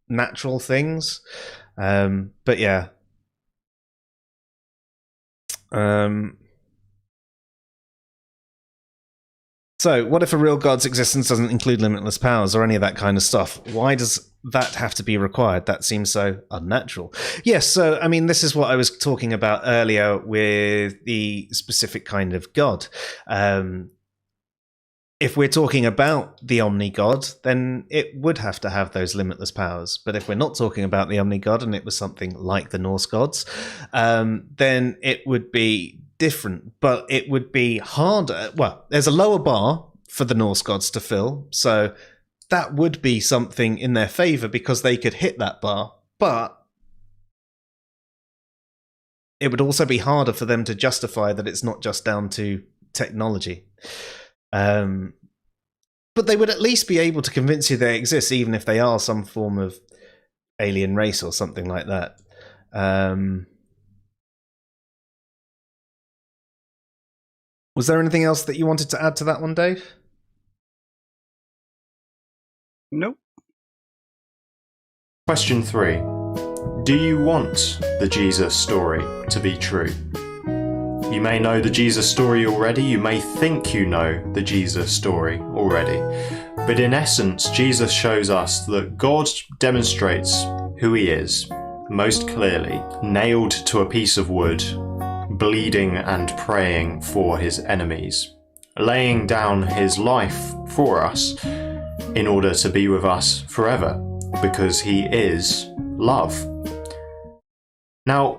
natural things. But yeah. So what if a real god's existence doesn't include limitless powers or any of that kind of stuff? Why does that have to be required? That seems so unnatural. Yes, so I mean, this is what I was talking about earlier with the specific kind of god. If we're talking about the omni-god, then it would have to have those limitless powers. But if we're not talking about the omni-god and it was something like the Norse gods, then it would be different, but it would be harder. Well, there's a lower bar for the Norse gods to fill, so that would be something in their favor because they could hit that bar, but it would also be harder for them to justify that it's not just down to technology. But they would at least be able to convince you they exist, even if they are some form of alien race or something like that. Was there anything else that you wanted to add to that one, Dave? Nope. Question 3. Do you want the Jesus story to be true? You may know the Jesus story already, you may think you know the Jesus story already, but in essence, Jesus shows us that God demonstrates who he is most clearly, nailed to a piece of wood, bleeding and praying for his enemies, laying down his life for us in order to be with us forever, because he is love. Now,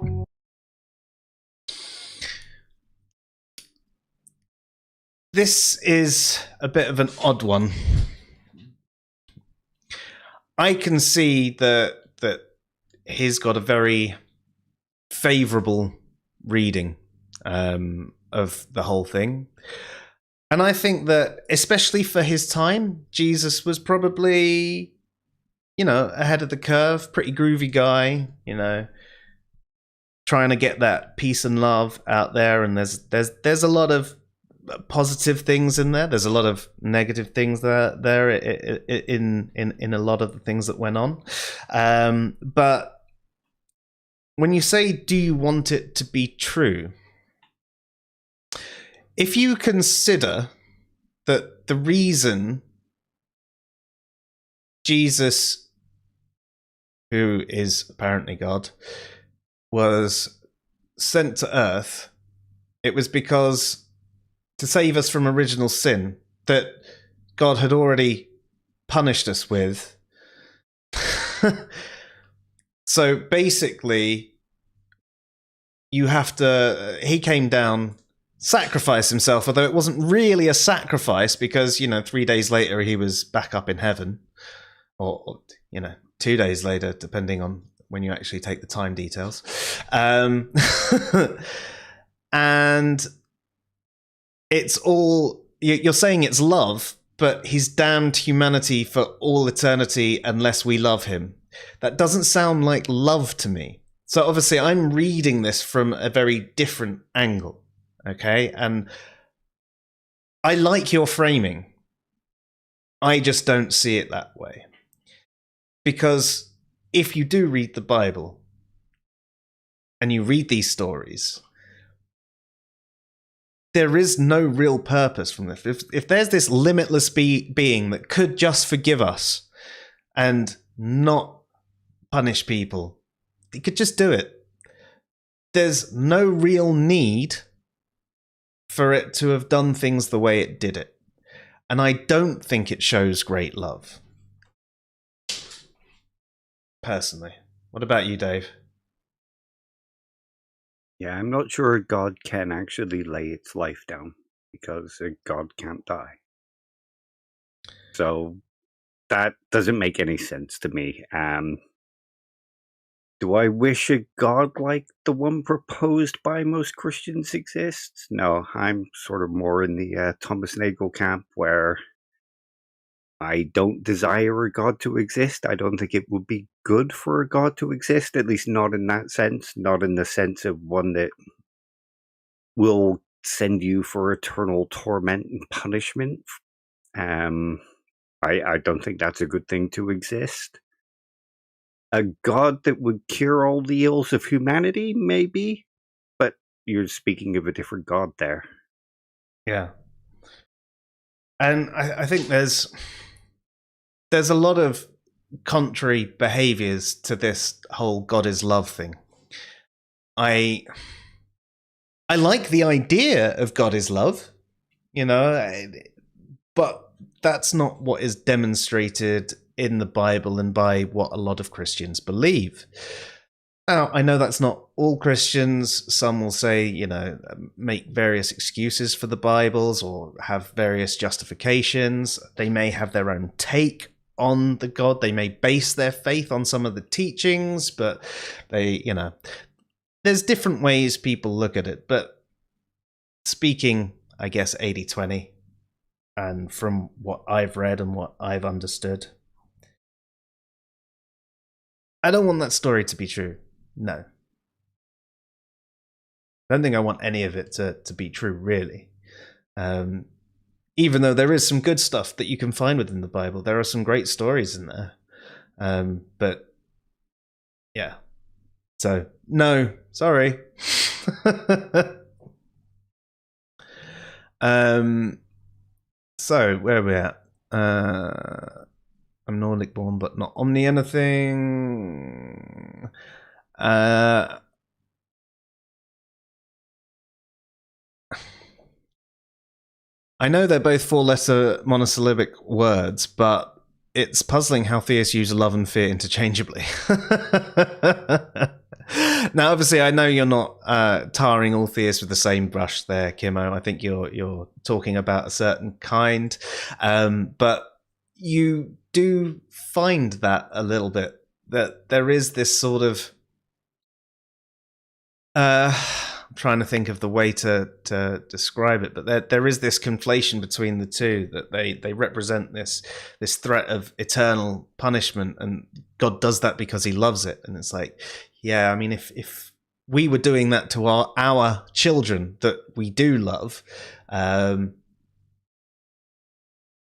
this is a bit of an odd one. I can see that he's got a very favourable reading of the whole thing. And I think that, especially for his time, Jesus was probably, ahead of the curve, pretty groovy guy, trying to get that peace and love out there. And there's a lot of positive things in there. There's a lot of negative things there in a lot of the things that went on. But when you say, do you want it to be true? If you consider that the reason Jesus, who is apparently God, was sent to Earth, it was because to save us from original sin that God had already punished us with. So basically, he came down, sacrificed himself, although it wasn't really a sacrifice because, 3 days later he was back up in heaven. Or 2 days later, depending on when you actually take the time details. And it's all, you're saying it's love, but he's damned humanity for all eternity unless we love him. That doesn't sound like love to me. So obviously I'm reading this from a very different angle. Okay, and I like your framing. I just don't see it that way. Because if you do read the Bible and you read these stories, there is no real purpose from this. If there's this limitless being that could just forgive us and not punish people, he could just do it. There's no real need for it to have done things the way it did it. And I don't think it shows great love. Personally. What about you, Dave? Yeah, I'm not sure God can actually lay its life down because God can't die. So that doesn't make any sense to me. Do I wish a God like the one proposed by most Christians exists? No, I'm sort of more in the Thomas Nagel camp where I don't desire a God to exist. I don't think it would be good for a God to exist, at least not in that sense, not in the sense of one that will send you for eternal torment and punishment. I don't think that's a good thing to exist. A God that would cure all the ills of humanity, maybe, but you're speaking of a different God there. Yeah. And I think there's a lot of contrary behaviors to this whole God is love thing. I like the idea of God is love, but that's not what is demonstrated in the Bible and by what a lot of Christians believe. Now, I know that's not all Christians. Some will say, make various excuses for the Bibles or have various justifications. They may have their own take on the God. They may base their faith on some of the teachings, but there's different ways people look at it. But speaking, I guess, 80-20, and from what I've read and what I've understood, I don't want that story to be true. No. I don't think I want any of it to be true, really. Even though there is some good stuff that you can find within the Bible. There are some great stories in there. But, yeah. So, no. Sorry. So, where are we at? I'm Nordic born, but not omni anything. I know they're both four-letter monosyllabic words, but it's puzzling how theists use love and fear interchangeably. Now, obviously, I know you're not tarring all theists with the same brush there, Kimmo. I think you're talking about a certain kind, but you do find that a little bit, that there is this sort of I'm trying to think of the way to describe it, but there is this conflation between the two, that they represent this threat of eternal punishment, and God does that because he loves it. And it's like, yeah, I mean, if we were doing that to our children that we do love,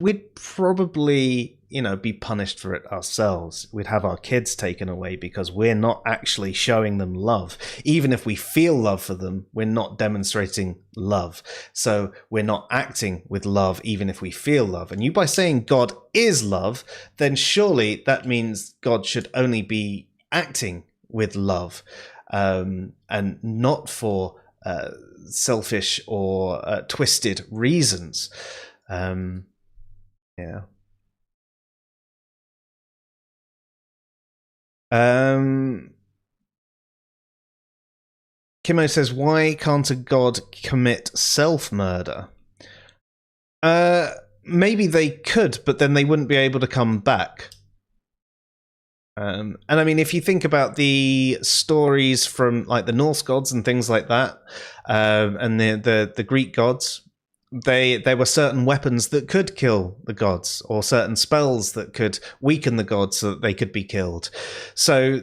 we'd probably be punished for it ourselves. We'd have our kids taken away because we're not actually showing them love. Even if we feel love for them, we're not demonstrating love. So we're not acting with love, even if we feel love. And you, by saying God is love, then surely that means God should only be acting with love, and not for selfish or twisted reasons. Yeah. Kimmo says, why can't a god commit self-murder? Maybe they could, but then they wouldn't be able to come back. And I mean, if you think about the stories from like the Norse gods and things like that, and the Greek gods, there were certain weapons that could kill the gods, or certain spells that could weaken the gods so that they could be killed. So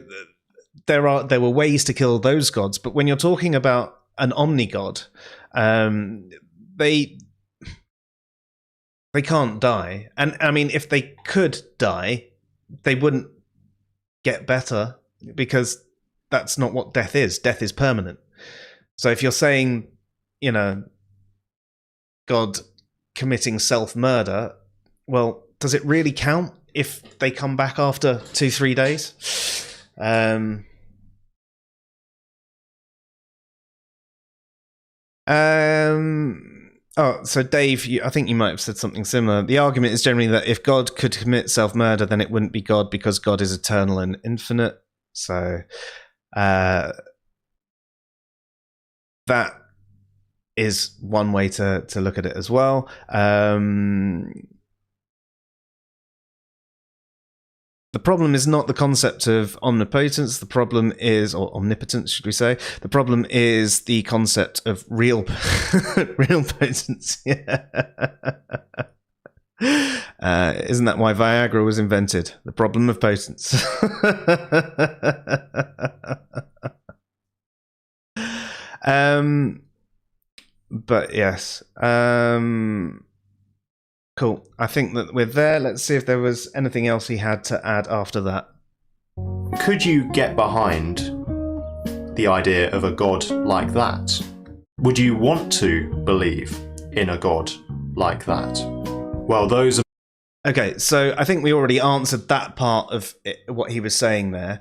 there were ways to kill those gods. But when you're talking about an omni-god, They can't die, and I mean, if they could die, they wouldn't get better, because that's not what death is. Death is permanent. So if you're saying, God committing self-murder, well, does it really count if they come back after 2-3 days? Oh, so Dave, I think you might have said something similar. The argument is generally that if God could commit self-murder, then it wouldn't be God, because God is eternal and infinite. So that is one way to look at it as well. The problem is not the concept of omnipotence. The problem is, or omnipotence, should we say? The problem is the concept of real potence. Yeah. Isn't that why Viagra was invented? The problem of potence. But yes. Cool. I think that we're there. Let's see if there was anything else he had to add after that. Could you get behind the idea of a God like that? Would you want to believe in a God like that? Well, those are... Okay, so I think we already answered that part of what he was saying there.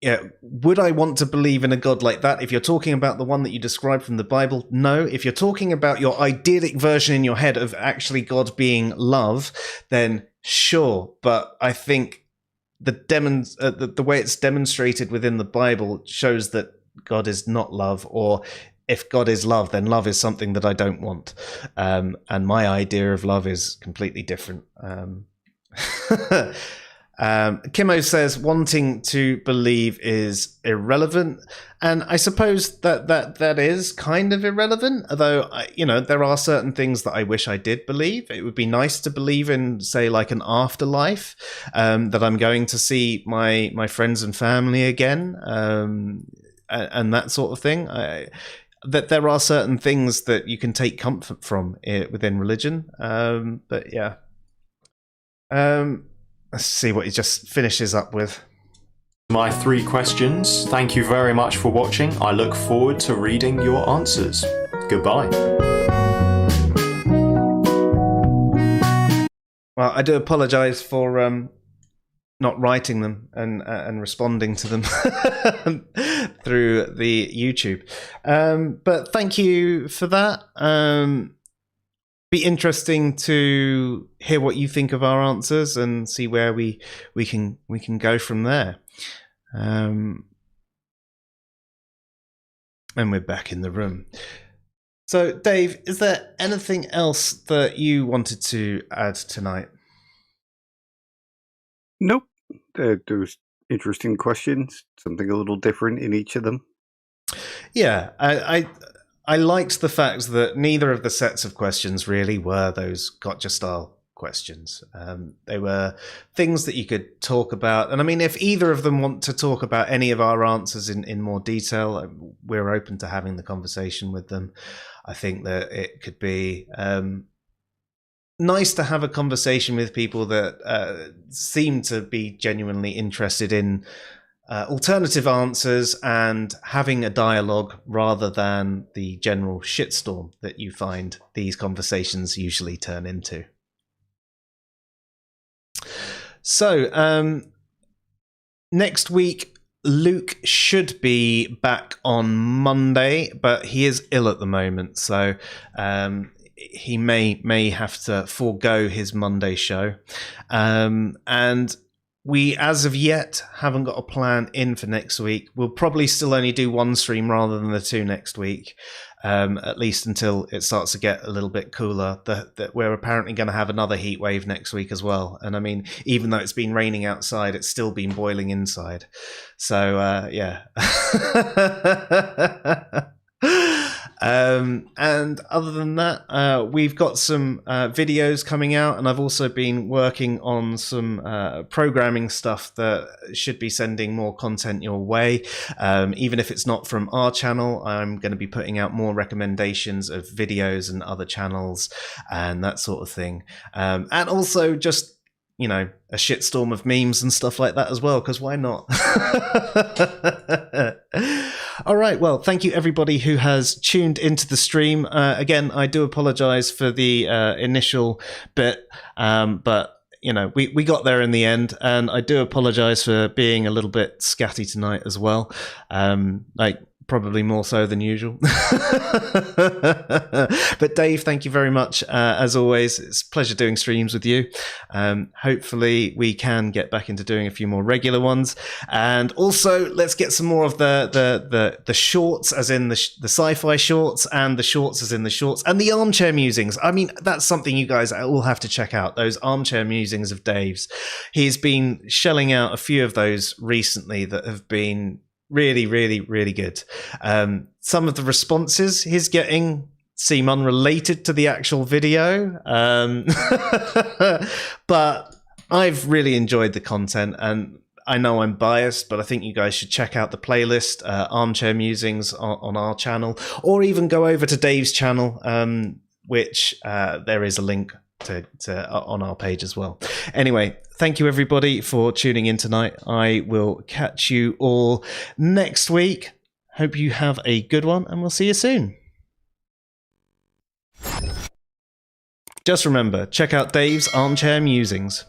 Yeah, would I want to believe in a God like that? If you're talking about the one that you described from the Bible, no. If you're talking about your idyllic version in your head of actually God being love, then sure. But I think the way it's demonstrated within the Bible shows that God is not love, or if God is love, then love is something that I don't want. And my idea of love is completely different. Kimmo says wanting to believe is irrelevant, and I suppose that is kind of irrelevant. Although there are certain things that I wish I did believe. It would be nice to believe in, say, like an afterlife, that I'm going to see my friends and family again, and that sort of thing. That there are certain things that you can take comfort from within religion, but yeah. Let's see what he just finishes up with. My 3 questions. Thank you very much for watching. I look forward to reading your answers. Goodbye. Well, I do apologise for not writing them and responding to them through the YouTube. But thank you for that. Be interesting to hear what you think of our answers and see where we can go from there. And we're back in the room. So, Dave, is there anything else that you wanted to add tonight? Nope. There's interesting questions, something a little different in each of them. Yeah, I liked the fact that neither of the sets of questions really were those gotcha-style questions. They were things that you could talk about. And I mean, if either of them want to talk about any of our answers in more detail, we're open to having the conversation with them. I think that it could be nice to have a conversation with people that seem to be genuinely interested in alternative answers and having a dialogue rather than the general shitstorm that you find these conversations usually turn into. So, next week, Luke should be back on Monday, but he is ill at the moment, so he may have to forego his Monday show. And we, as of yet, haven't got a plan in for next week. We'll probably still only do 1 stream rather than the 2 next week, at least until it starts to get a little bit cooler. That we're apparently going to have another heat wave next week as well. And I mean, even though it's been raining outside, it's still been boiling inside. So, yeah. And other than that, we've got some videos coming out, and I've also been working on some programming stuff that should be sending more content your way. Even if it's not from our channel, I'm going to be putting out more recommendations of videos and other channels and that sort of thing. And also just, you know, a shitstorm of memes and stuff like that as well, because why not? All right, well, thank you everybody who has tuned into the stream. Again, I do apologize for the initial bit, but you know, we got there in the end, and I do apologize for being a little bit scatty tonight as well. Like, probably more so than usual. But Dave, thank you very much. As always, it's a pleasure doing streams with you. Hopefully we can get back into doing a few more regular ones, and also let's get some more of the shorts, as in the sci-fi shorts, and the shorts as in the shorts, and the armchair musings. I mean, that's something you guys all have to check out, those armchair musings of Dave's. He's been shelling out a few of those recently that have been really, really, really good. Some of the responses he's getting seem unrelated to the actual video, but I've really enjoyed the content, and I know I'm biased, but I think you guys should check out the playlist, Armchair Musings, on our channel, or even go over to Dave's channel, which there is a link to on our page as well. Anyway, thank you everybody for tuning in tonight. I will catch you all next week. Hope you have a good one, and we'll see you soon. Just remember, check out Dave's Armchair Musings.